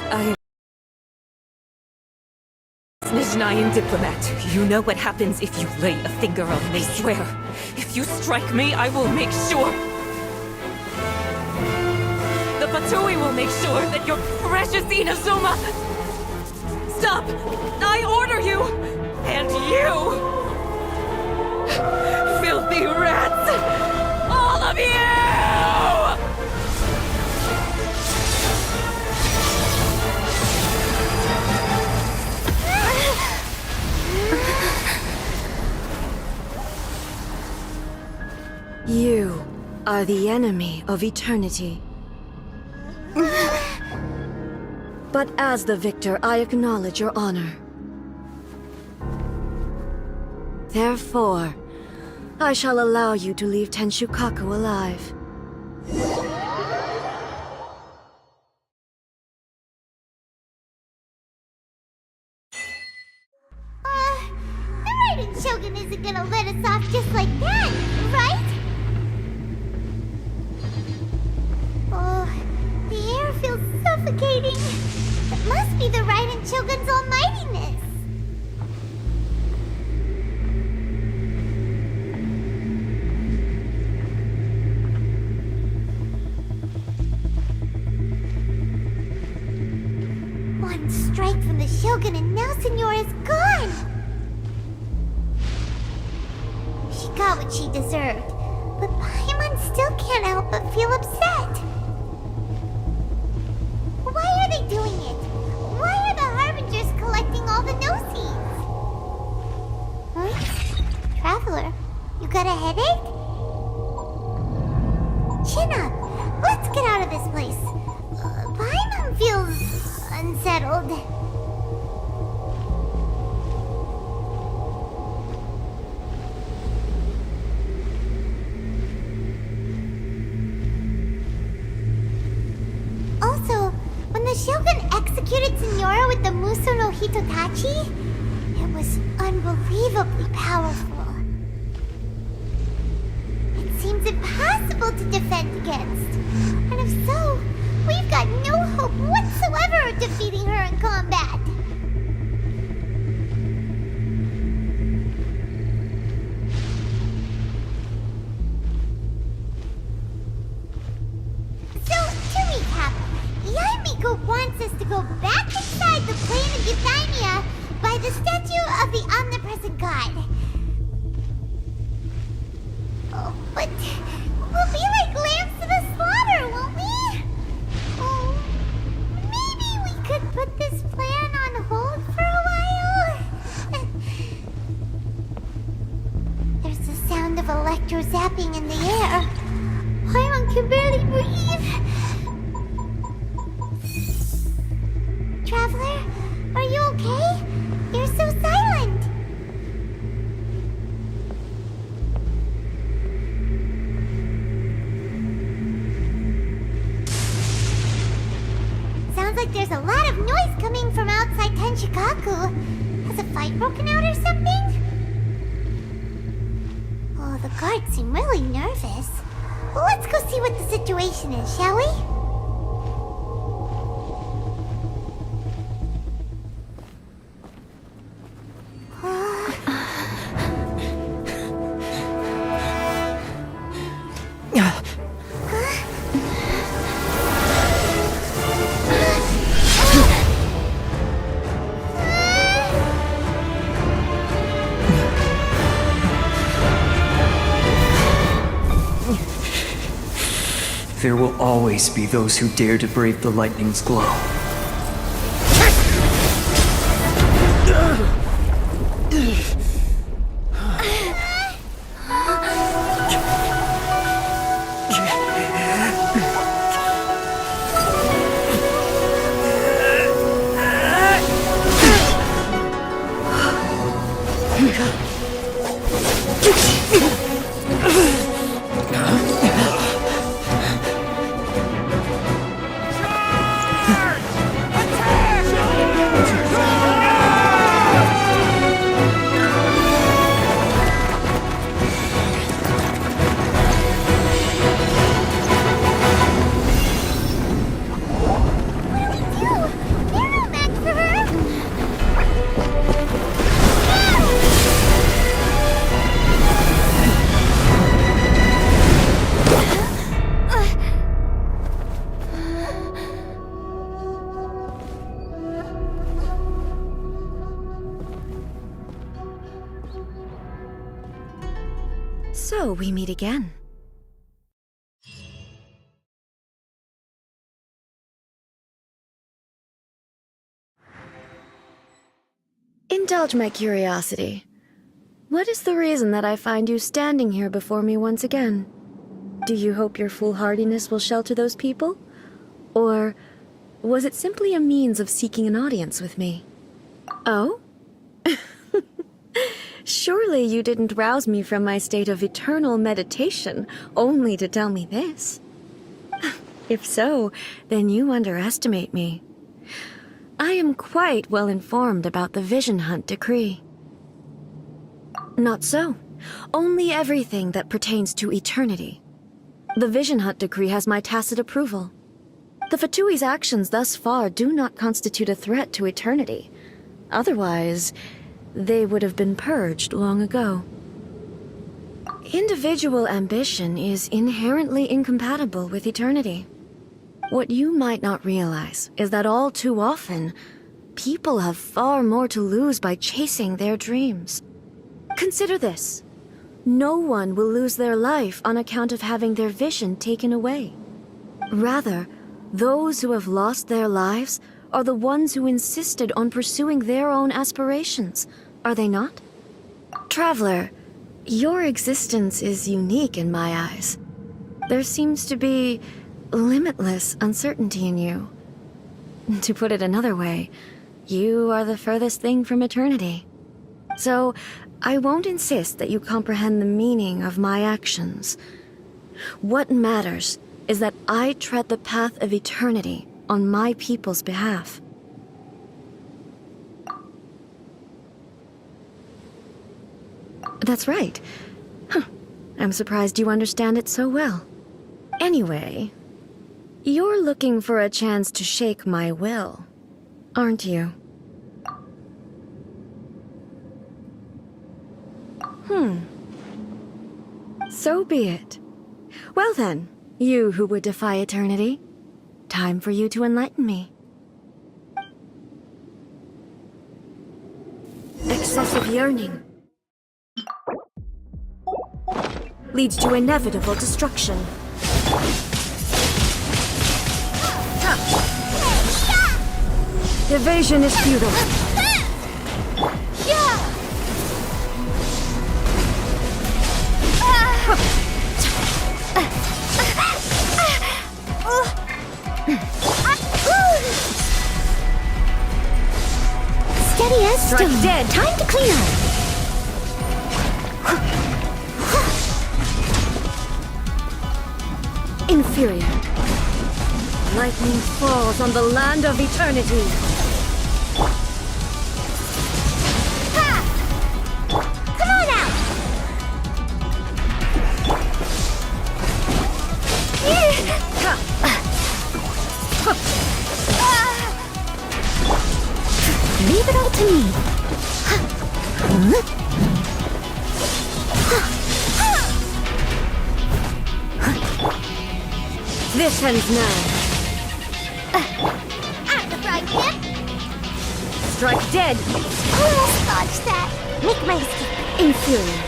I am Nizhnayan diplomat. You know what happens if you lay a finger on me. I swear, if you strike me, I will make sure. The Fatui will make sure that your precious Inazuma. Stop! I order you! And you! Filthy rats! All of you! You are the enemy of eternity. But as the victor, I acknowledge your honor. Therefore, I shall allow you to leave Tenshukaku alive. The Raiden Shogun isn't gonna let us off just like that, right? Oh, the air feels suffocating. It must be the Raiden Shogun's almightiness. One strike from the Shogun and now Senor is gone! got what she deserved. But Paimon still can't help but feel upset. Why are they doing it? Why are the Harbingers collecting all the no-seeds? Huh? Traveler, you got a headache? Chin up. Let's get out of this place. Paimon feels unsettled. Also, when the Shogun executed Signora with the Muso no Hitotachi, it was unbelievably powerful. It seems impossible to defend against. And if so, we've got no hope whatsoever of defeating her in combat. So, to recap, Yaemiko wants us to go back inside the plane of Euthymia by the statue of the omnipresent god. Oh, but we'll be like lambs to the slaughter, won't we? Oh, maybe we could put this plan on hold for a while? There's the sound of electro zapping in the air. Paimon can barely breathe. Traveler, are you okay? You're so silent. Sounds like there's a lot of noise coming from outside Tenshikaku. Has a fight broken out or something? Oh, the guards seem really nervous. Well, let's go see what the situation is, shall we? There will always be those who dare to brave the lightning's glow. So we meet again. Indulge my curiosity. What is the reason that I find you standing here before me once again? Do you hope your foolhardiness will shelter those people? Or was it simply a means of seeking an audience with me? Oh? Surely you didn't rouse me from my state of eternal meditation only to tell me this. If so, then you underestimate me. I am quite well informed about the Vision Hunt decree. Not so. Only everything that pertains to eternity. The Vision Hunt decree has my tacit approval. The Fatui's actions thus far do not constitute a threat to eternity. Otherwise, they would have been purged long ago. Individual ambition is inherently incompatible with eternity. What you might not realize is that all too often, people have far more to lose by chasing their dreams. Consider this. No one will lose their life on account of having their vision taken away. Rather, those who have lost their lives are the ones who insisted on pursuing their own aspirations, are they not? Traveler, your existence is unique in my eyes. There seems to be limitless uncertainty in you. To put it another way, you are the furthest thing from eternity. So, I won't insist that you comprehend the meaning of my actions. What matters is that I tread the path of eternity on my people's behalf. That's right. Huh. I'm surprised you understand it so well. Anyway, you're looking for a chance to shake my will, aren't you? So be it. Well then, you who would defy eternity, time for you to enlighten me. Excessive yearning leads to inevitable destruction. Evasion is futile. Steady as Strike stone. dead. Time to clean up. Inferior. Lightning falls on the land of eternity. Come on out. Leave it all to me. This ends now. At the frying pan. Strike dead. Almost dodged that. Make my escape. Inferior.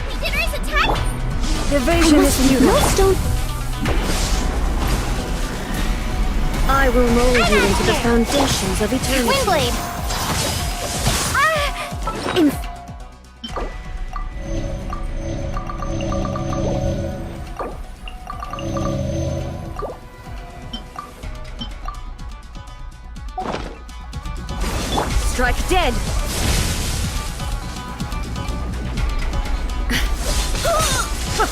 Beginner's attack. Evasion is futile. No stone. I will mold you into the foundations of eternity. Windblade. Strike dead.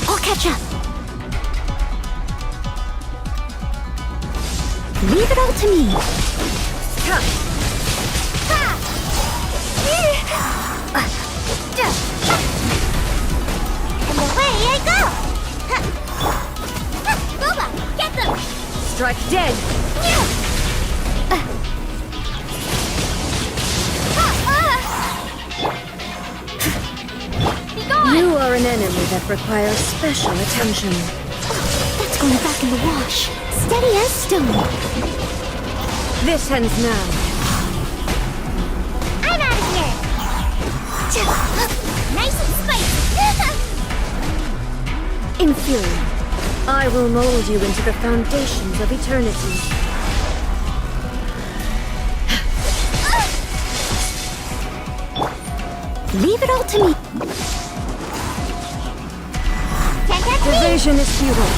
I'll catch up. Leave it all to me. And away I go. Boba, get them. Strike dead. Be gone. You are an enemy that requires special attention. That's going back in the wash. Steady as stone. This ends now. I'm out of here. Nice and spicy. Inferior. I will mold you into the foundations of eternity. Leave it all to me. Can't catch me. Evasion is futile.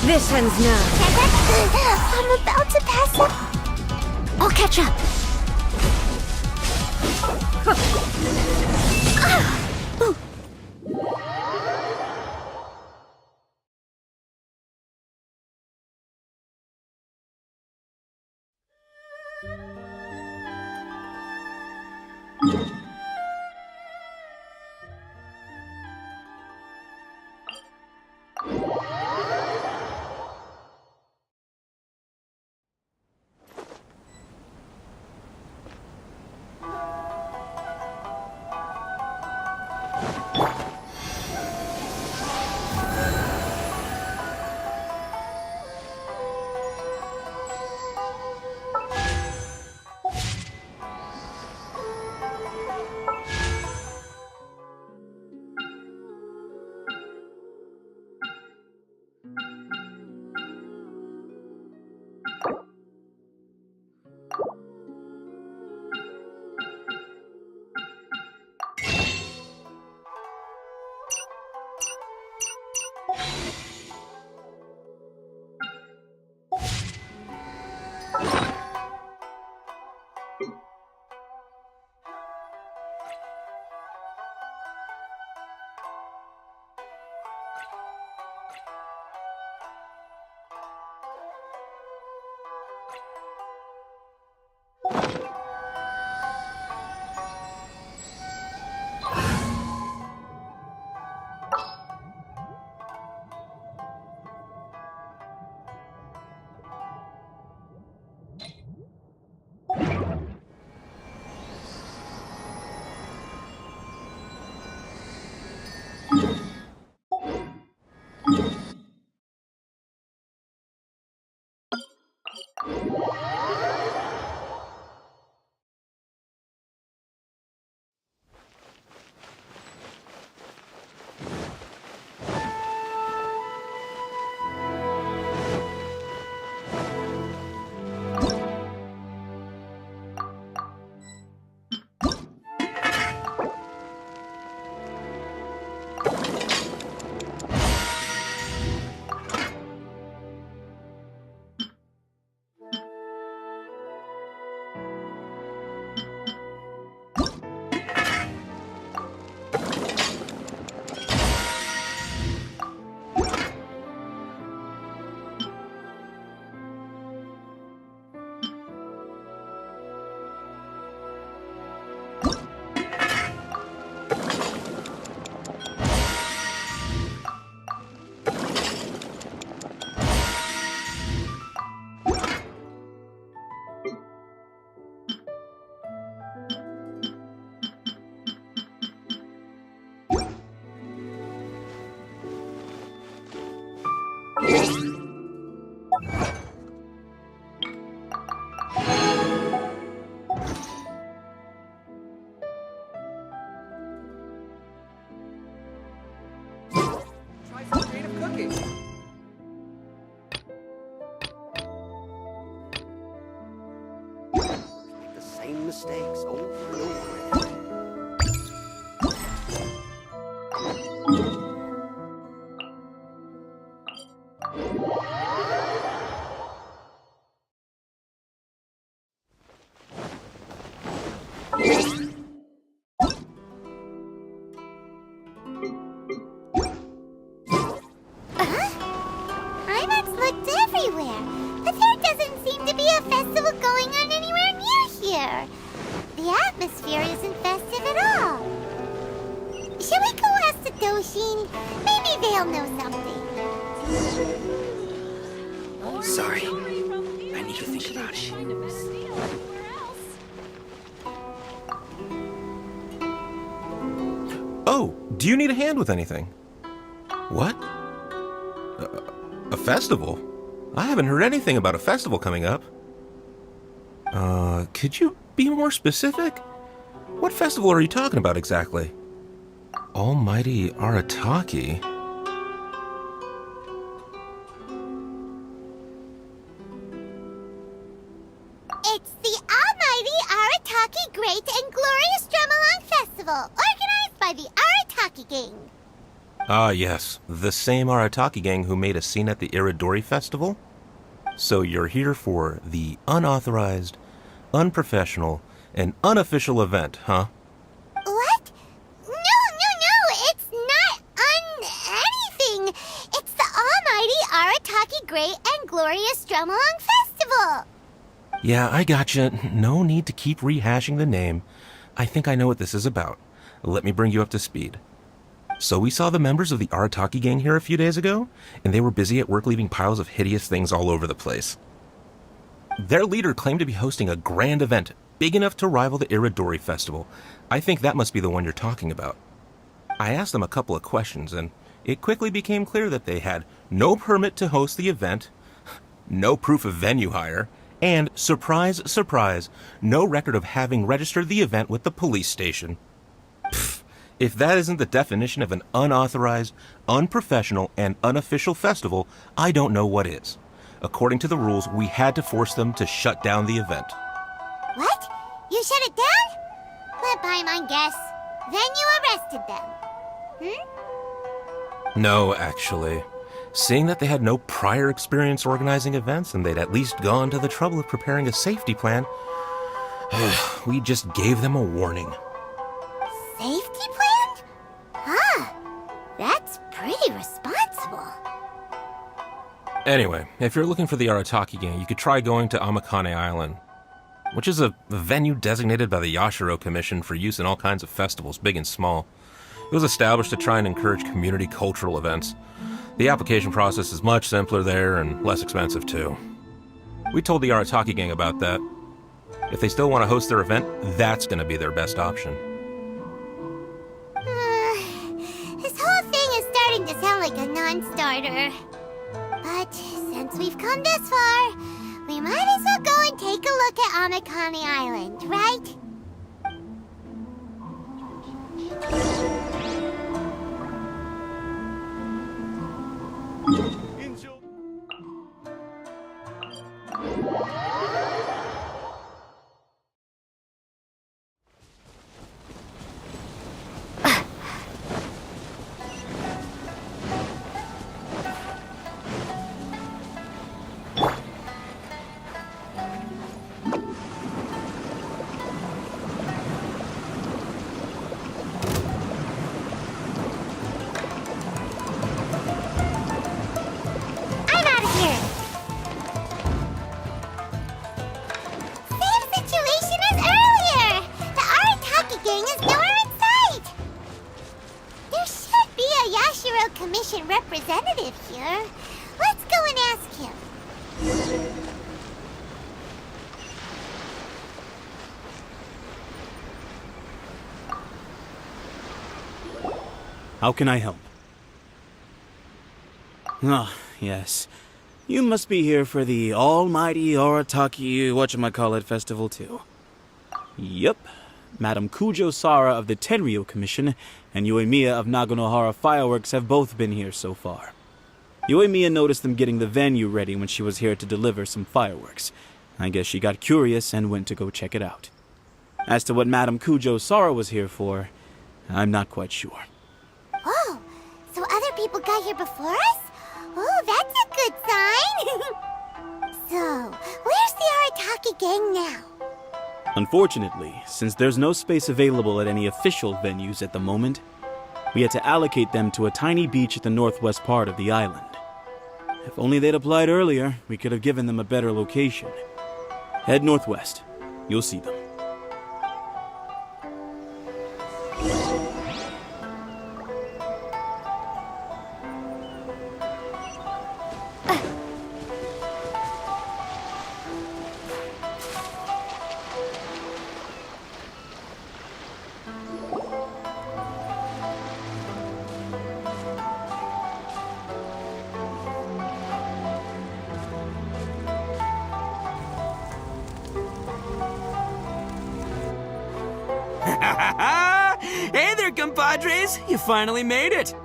This ends now. Can't catch me. I'm about to pass it. I'll catch up. The same mistakes over and over again. I've looked everywhere, but there doesn't seem to be a festival going on anywhere near here. The atmosphere isn't festive at all. Shall we go ask the Doshin? Maybe they'll know something. Sorry. I need to think about it. Oh, do you need a hand with anything? What? A festival? I haven't heard anything about a festival coming up. Could you be more specific? What festival are you talking about exactly? Almighty Arataki? It's the Almighty Arataki Great and Glorious Drumalong Festival, organized by the Arataki Gang. Ah, yes. The same Arataki gang who made a scene at the Iridori Festival? So you're here for the unauthorized, unprofessional, and unofficial event, huh? What? No, it's not anything. It's the Almighty Arataki Great and Glorious Drumalong Festival. Yeah, I gotcha. No need to keep rehashing the name. I think I know what this is about. Let me bring you up to speed. So we saw the members of the Arataki gang here a few days ago, and they were busy at work leaving piles of hideous things all over the place. Their leader claimed to be hosting a grand event, big enough to rival the Iridori Festival. I think that must be the one you're talking about. I asked them a couple of questions, and it quickly became clear that they had no permit to host the event, no proof of venue hire, and, surprise, surprise, no record of having registered the event with the police station. Pfft. If that isn't the definition of an unauthorized, unprofessional, and unofficial festival, I don't know what is. According to the rules, we had to force them to shut down the event. What? You shut it down? But by my guess, then you arrested them. No, actually. Seeing that they had no prior experience organizing events and they'd at least gone to the trouble of preparing a safety plan, we just gave them a warning. Safety plan? Huh. That's pretty responsible. Anyway, if you're looking for the Arataki gang, you could try going to Amakane Island, which is a venue designated by the Yashiro Commission for use in all kinds of festivals, big and small. It was established to try and encourage community cultural events. The application process is much simpler there and less expensive too. We told the Arataki gang about that. If they still want to host their event, that's going to be their best option. This whole thing is starting to sound like a non-starter. But since we've come this far, We might as well go and take a look at Amakane Island, right? Enjoy. I'm out of here! Same situation as earlier! The Arataki gang is nowhere in sight! There should be a Yashiro Commission representative here. Let's go and ask him. How can I help? Ah, yes. You must be here for the almighty Arataki whatchamacallit festival too. Yep. Madam Kujo Sara of the Tenryo Commission and Uemiya of Naganohara Fireworks have both been here so far. Uemiya noticed them getting the venue ready when she was here to deliver some fireworks. I guess she got curious and went to go check it out. As to what Madam Kujo Sara was here for, I'm not quite sure. Oh, so other people got here before us? Oh, that's a good sign! So, where's the Arataki gang now? Unfortunately, since there's no space available at any official venues at the moment, we had to allocate them to a tiny beach at the northwest part of the island. If only they'd applied earlier, we could have given them a better location. Head northwest. You'll see them. Hey there, compadres! You finally made it!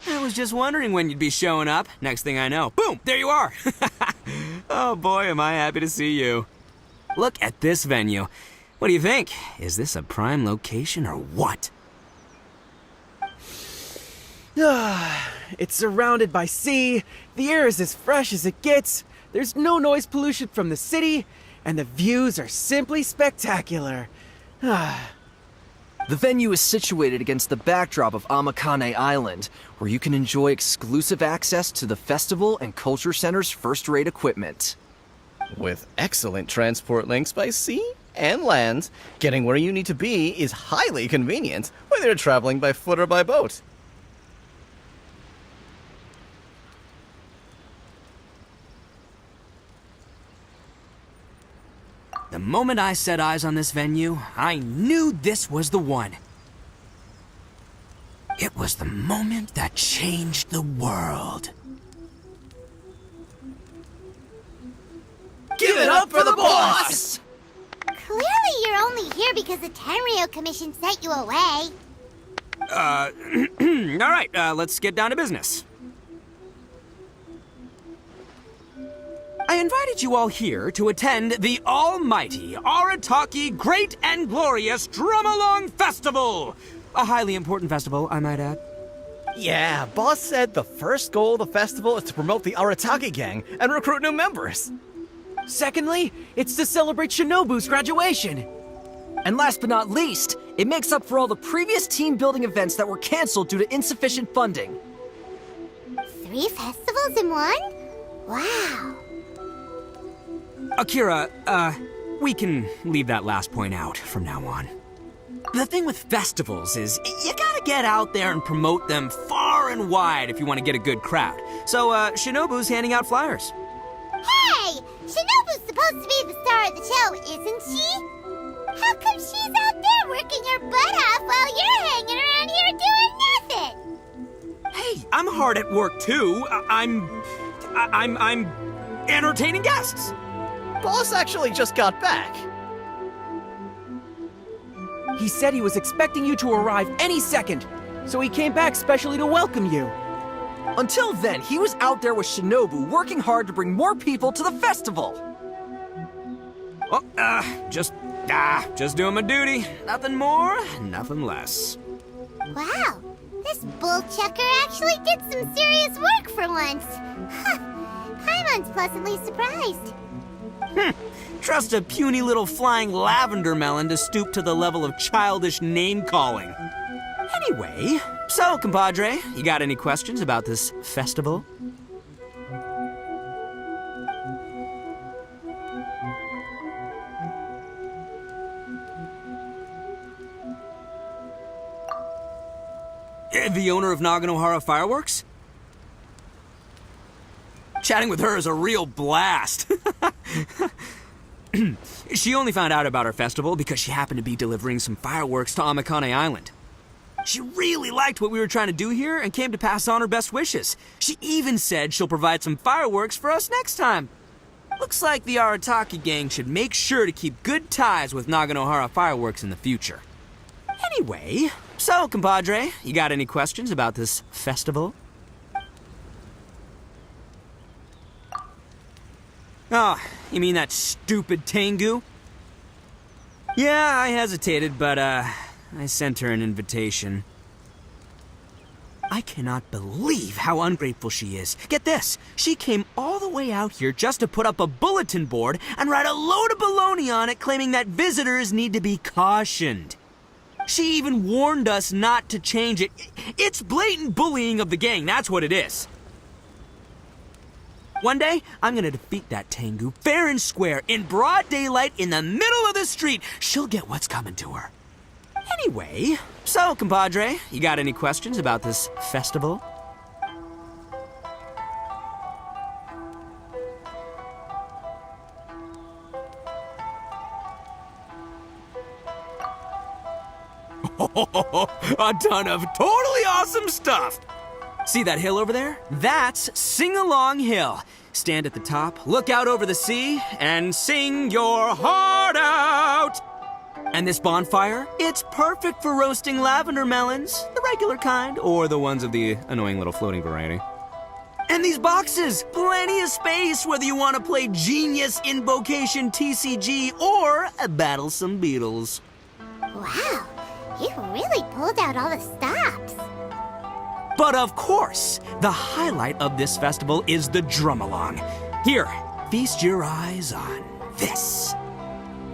I was just wondering when you'd be showing up. Next thing I know, boom, there you are! Oh boy, am I happy to see you. Look at this venue. What do you think? Is this a prime location or what? It's surrounded by sea, the air is as fresh as it gets, there's no noise pollution from the city, and the views are simply spectacular. The venue is situated against the backdrop of Amakane Island, where you can enjoy exclusive access to the festival and culture center's first-rate equipment. With excellent transport links by sea and land, getting where you need to be is highly convenient, whether you're traveling by foot or by boat. The moment I set eyes on this venue, I knew this was the one. It was the moment that changed the world. Give it up for the boss! Clearly you're only here because the Tenryo Commission sent you away. Alright, let's get down to business. I invited you all here to attend the almighty Arataki Great and Glorious Drum-Along Festival! A highly important festival, I might add. Yeah, boss said the first goal of the festival is to promote the Arataki gang and recruit new members. Secondly, it's to celebrate Shinobu's graduation. And last but not least, it makes up for all the previous team-building events that were canceled due to insufficient funding. 3 festivals in one? Wow. Akira, we can leave that last point out from now on. The thing with festivals is, you gotta get out there and promote them far and wide if you want to get a good crowd. So, Shinobu's handing out flyers. Hey! Shinobu's supposed to be the star of the show, isn't she? How come she's out there working her butt off while you're hanging around here doing nothing? Hey, I'm hard at work too. I'm entertaining guests. Boss actually just got back. He said he was expecting you to arrive any second, so he came back specially to welcome you. Until then, he was out there with Shinobu working hard to bring more people to the festival. Oh, just doing my duty. Nothing more, nothing less. Wow, this bull chucker actually did some serious work for once. Huh, Paimon's pleasantly surprised. Trust a puny little flying lavender melon to stoop to the level of childish name-calling. Anyway, so, compadre, you got any questions about this festival? The owner of Naganohara Fireworks? Chatting with her is a real blast. She only found out about our festival because she happened to be delivering some fireworks to Amakane Island. She really liked what we were trying to do here and came to pass on her best wishes. She even said she'll provide some fireworks for us next time. Looks like the Arataki gang should make sure to keep good ties with Naganohara Fireworks in the future. Anyway, so, compadre, you got any questions about this festival? Oh, you mean that stupid Tengu? Yeah, I hesitated, but, I sent her an invitation. I cannot believe how ungrateful she is. Get this, she came all the way out here just to put up a bulletin board and write a load of baloney on it claiming that visitors need to be cautioned. She even warned us not to change it. It's blatant bullying of the gang, that's what it is. One day, I'm gonna defeat that Tengu fair and square, in broad daylight, in the middle of the street. She'll get what's coming to her. Anyway, so, compadre, you got any questions about this festival? A ton of totally awesome stuff! See that hill over there? That's Sing Along Hill. Stand at the top, look out over the sea, and sing your heart out! And this bonfire? It's perfect for roasting lavender melons, the regular kind, or the ones of the annoying little floating variety. And these boxes! Plenty of space whether you want to play Genius Invocation TCG or battle some beetles. Wow, you really pulled out all the stops. But of course, the highlight of this festival is the drum-along. Here, feast your eyes on this.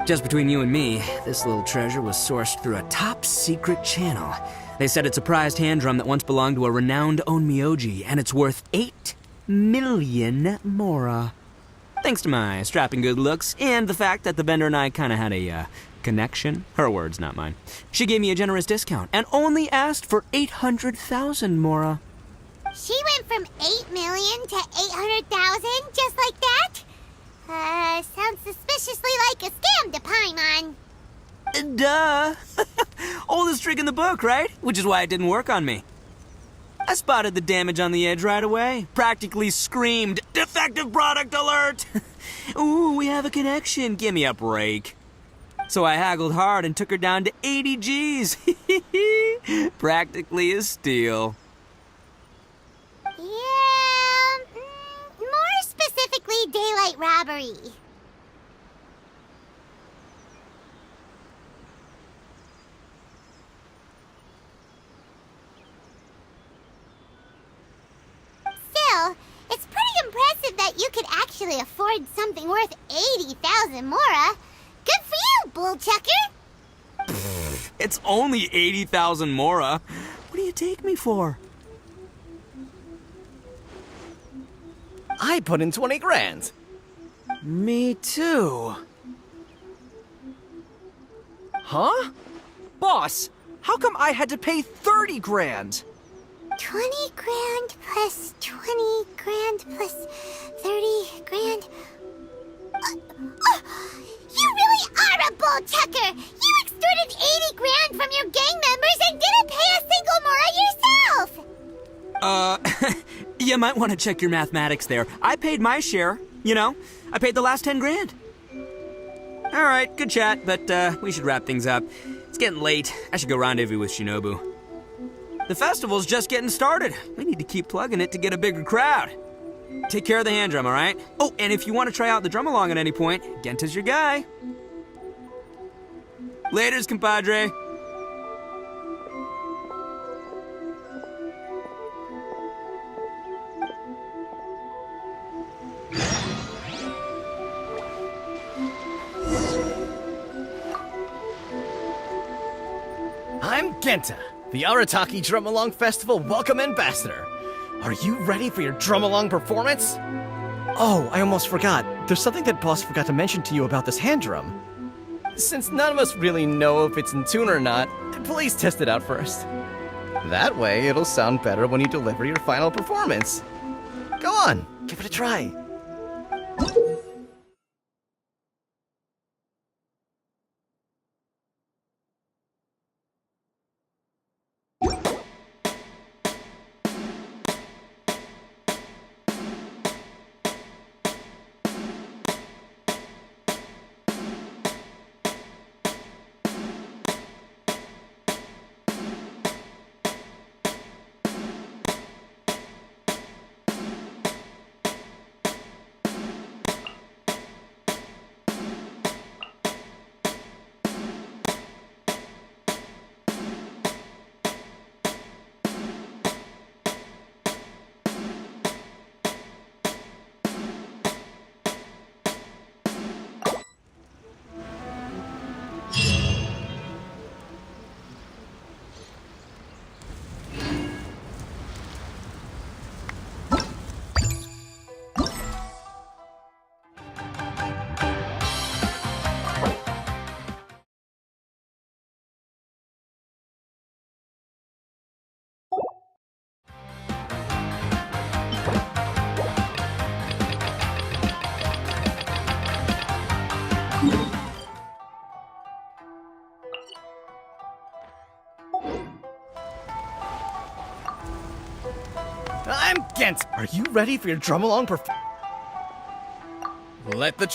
Just between you and me, this little treasure was sourced through a top-secret channel. They said it's a prized hand drum that once belonged to a renowned onmyoji, and it's worth 8 million mora. Thanks to my strapping good looks and the fact that the vendor and I kind of had a connection. Her words, not mine. She gave me a generous discount and only asked for 800,000 mora. She went from 8 million to 800,000 just like that? Sounds suspiciously like a scam to Paimon. Duh. Oldest trick in the book, right? Which is why it didn't work on me. I spotted the damage on the edge right away. Practically screamed, "Defective product alert!" Ooh, we have a connection. Give me a break. So I haggled hard and took her down to 80 G's. Practically a steal. Yeah, more specifically, daylight robbery. Still, it's pretty impressive that you could actually afford something worth 80,000 mora. Good for you, bull chucker! It's only 80,000 mora. What do you take me for? I put in 20 grand. Me too. Huh? Boss, how come I had to pay 30 grand? 20 grand plus 20 grand plus 30 grand might want to check your mathematics there. I paid my share, you know? I paid the last 10 grand. All right, good chat, but we should wrap things up. It's getting late. I should go rendezvous with Shinobu. The festival's just getting started. We need to keep plugging it to get a bigger crowd. Take care of the hand drum, all right? Oh, and if you want to try out the drum along at any point, Genta's your guy. Laters, compadre. I'm Genta, the Arataki Drum Along Festival Welcome Ambassador. Are you ready for your drum along performance? Oh, I almost forgot. There's something that Boss forgot to mention to you about this hand drum. Since none of us really know if it's in tune or not, please test it out first. That way, it'll sound better when you deliver your final performance. Go on, give it a try. I'm Gent. Are you ready for your drum along Let the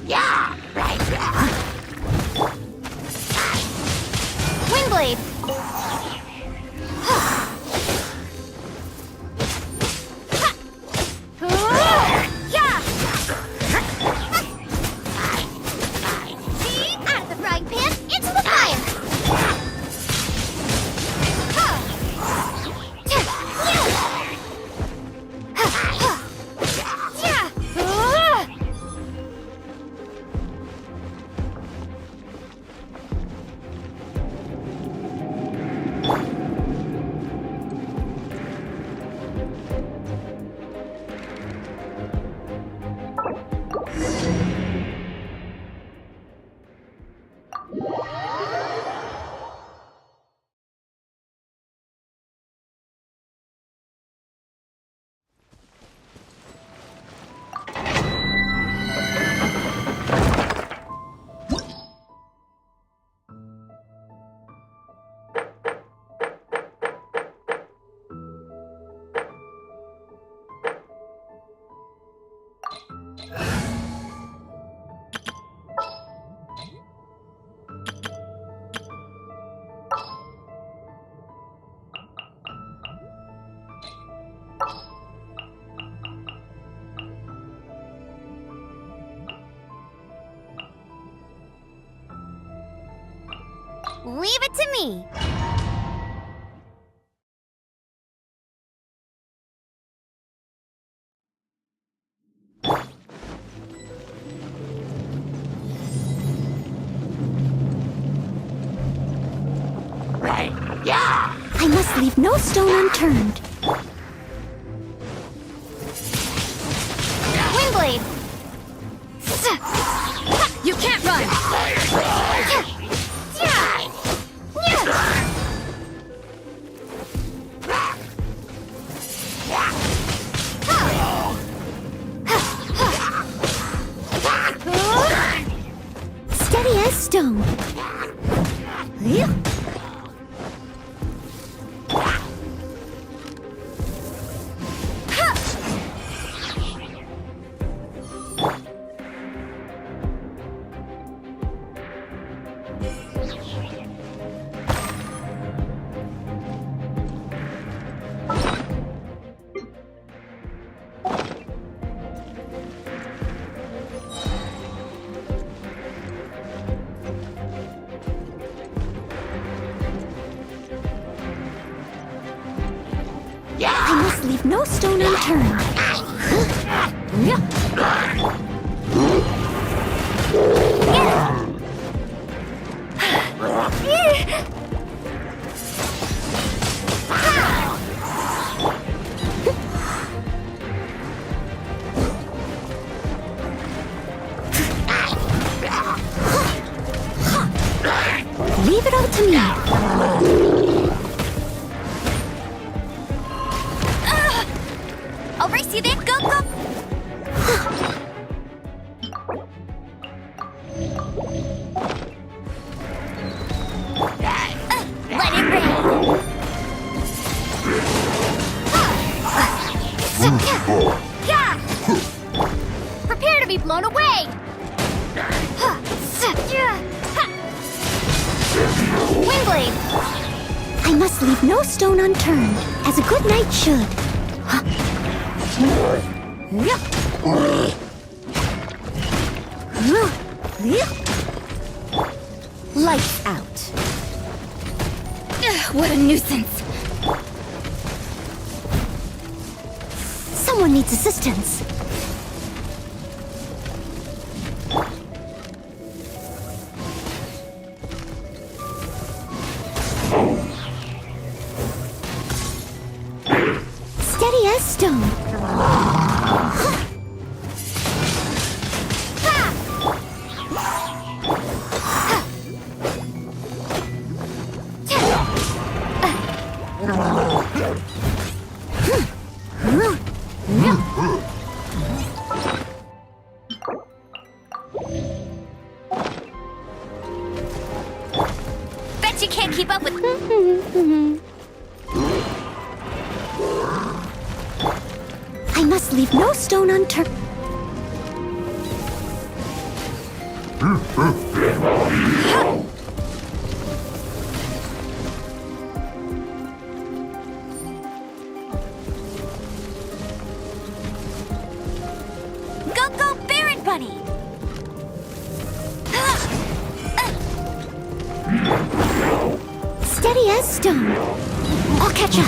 Yeah, right. Windblade! See? Out of the frying pan, into the fire! Leave it to me. Right. Yeah! I must leave no stone unturned. Windblade! You can't run! Steady as stone. I must leave no stone unturned. Leave it all to me. I'll race you then, go, go! Let it rain! Prepare to be blown away! Windblade! I must leave no stone unturned, as a good knight should. Lights out. What a nuisance! Someone needs assistance. Steady as stone. Bet you can't keep up with... Leave no stone unturned. Go, Baron Bunny! Steady as stone. I'll catch up.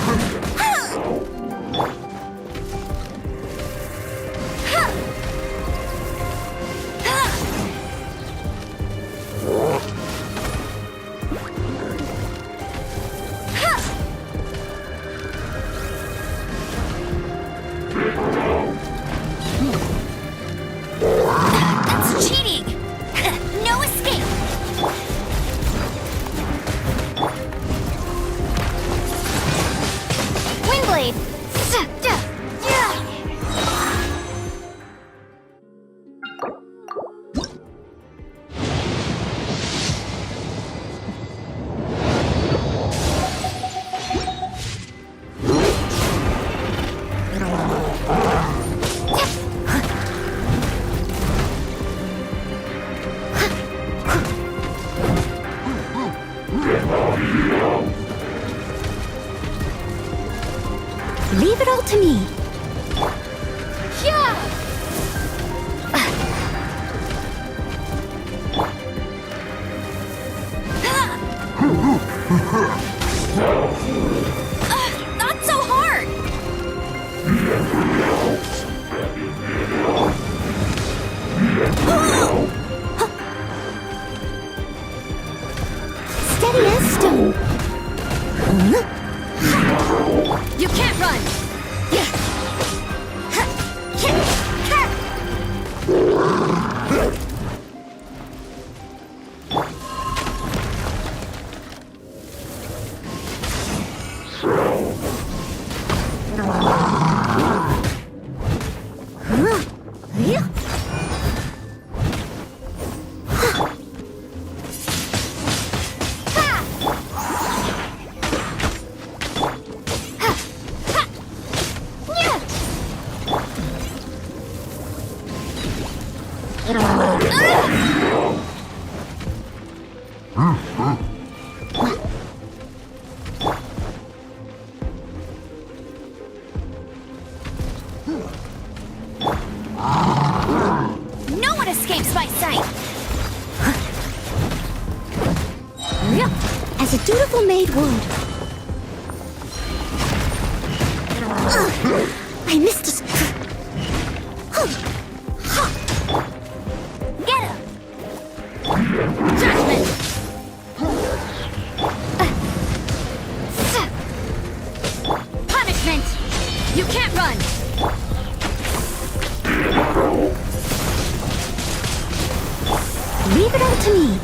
That's cheating! No escape! Windblade! Leave it all to me. Yeah! Not so hard! Steady as stone. You can't run! No one escapes my sight! As a dutiful maid would. I missed a... Get him! Judgment! Punishment! You can't run! Leave it all to me.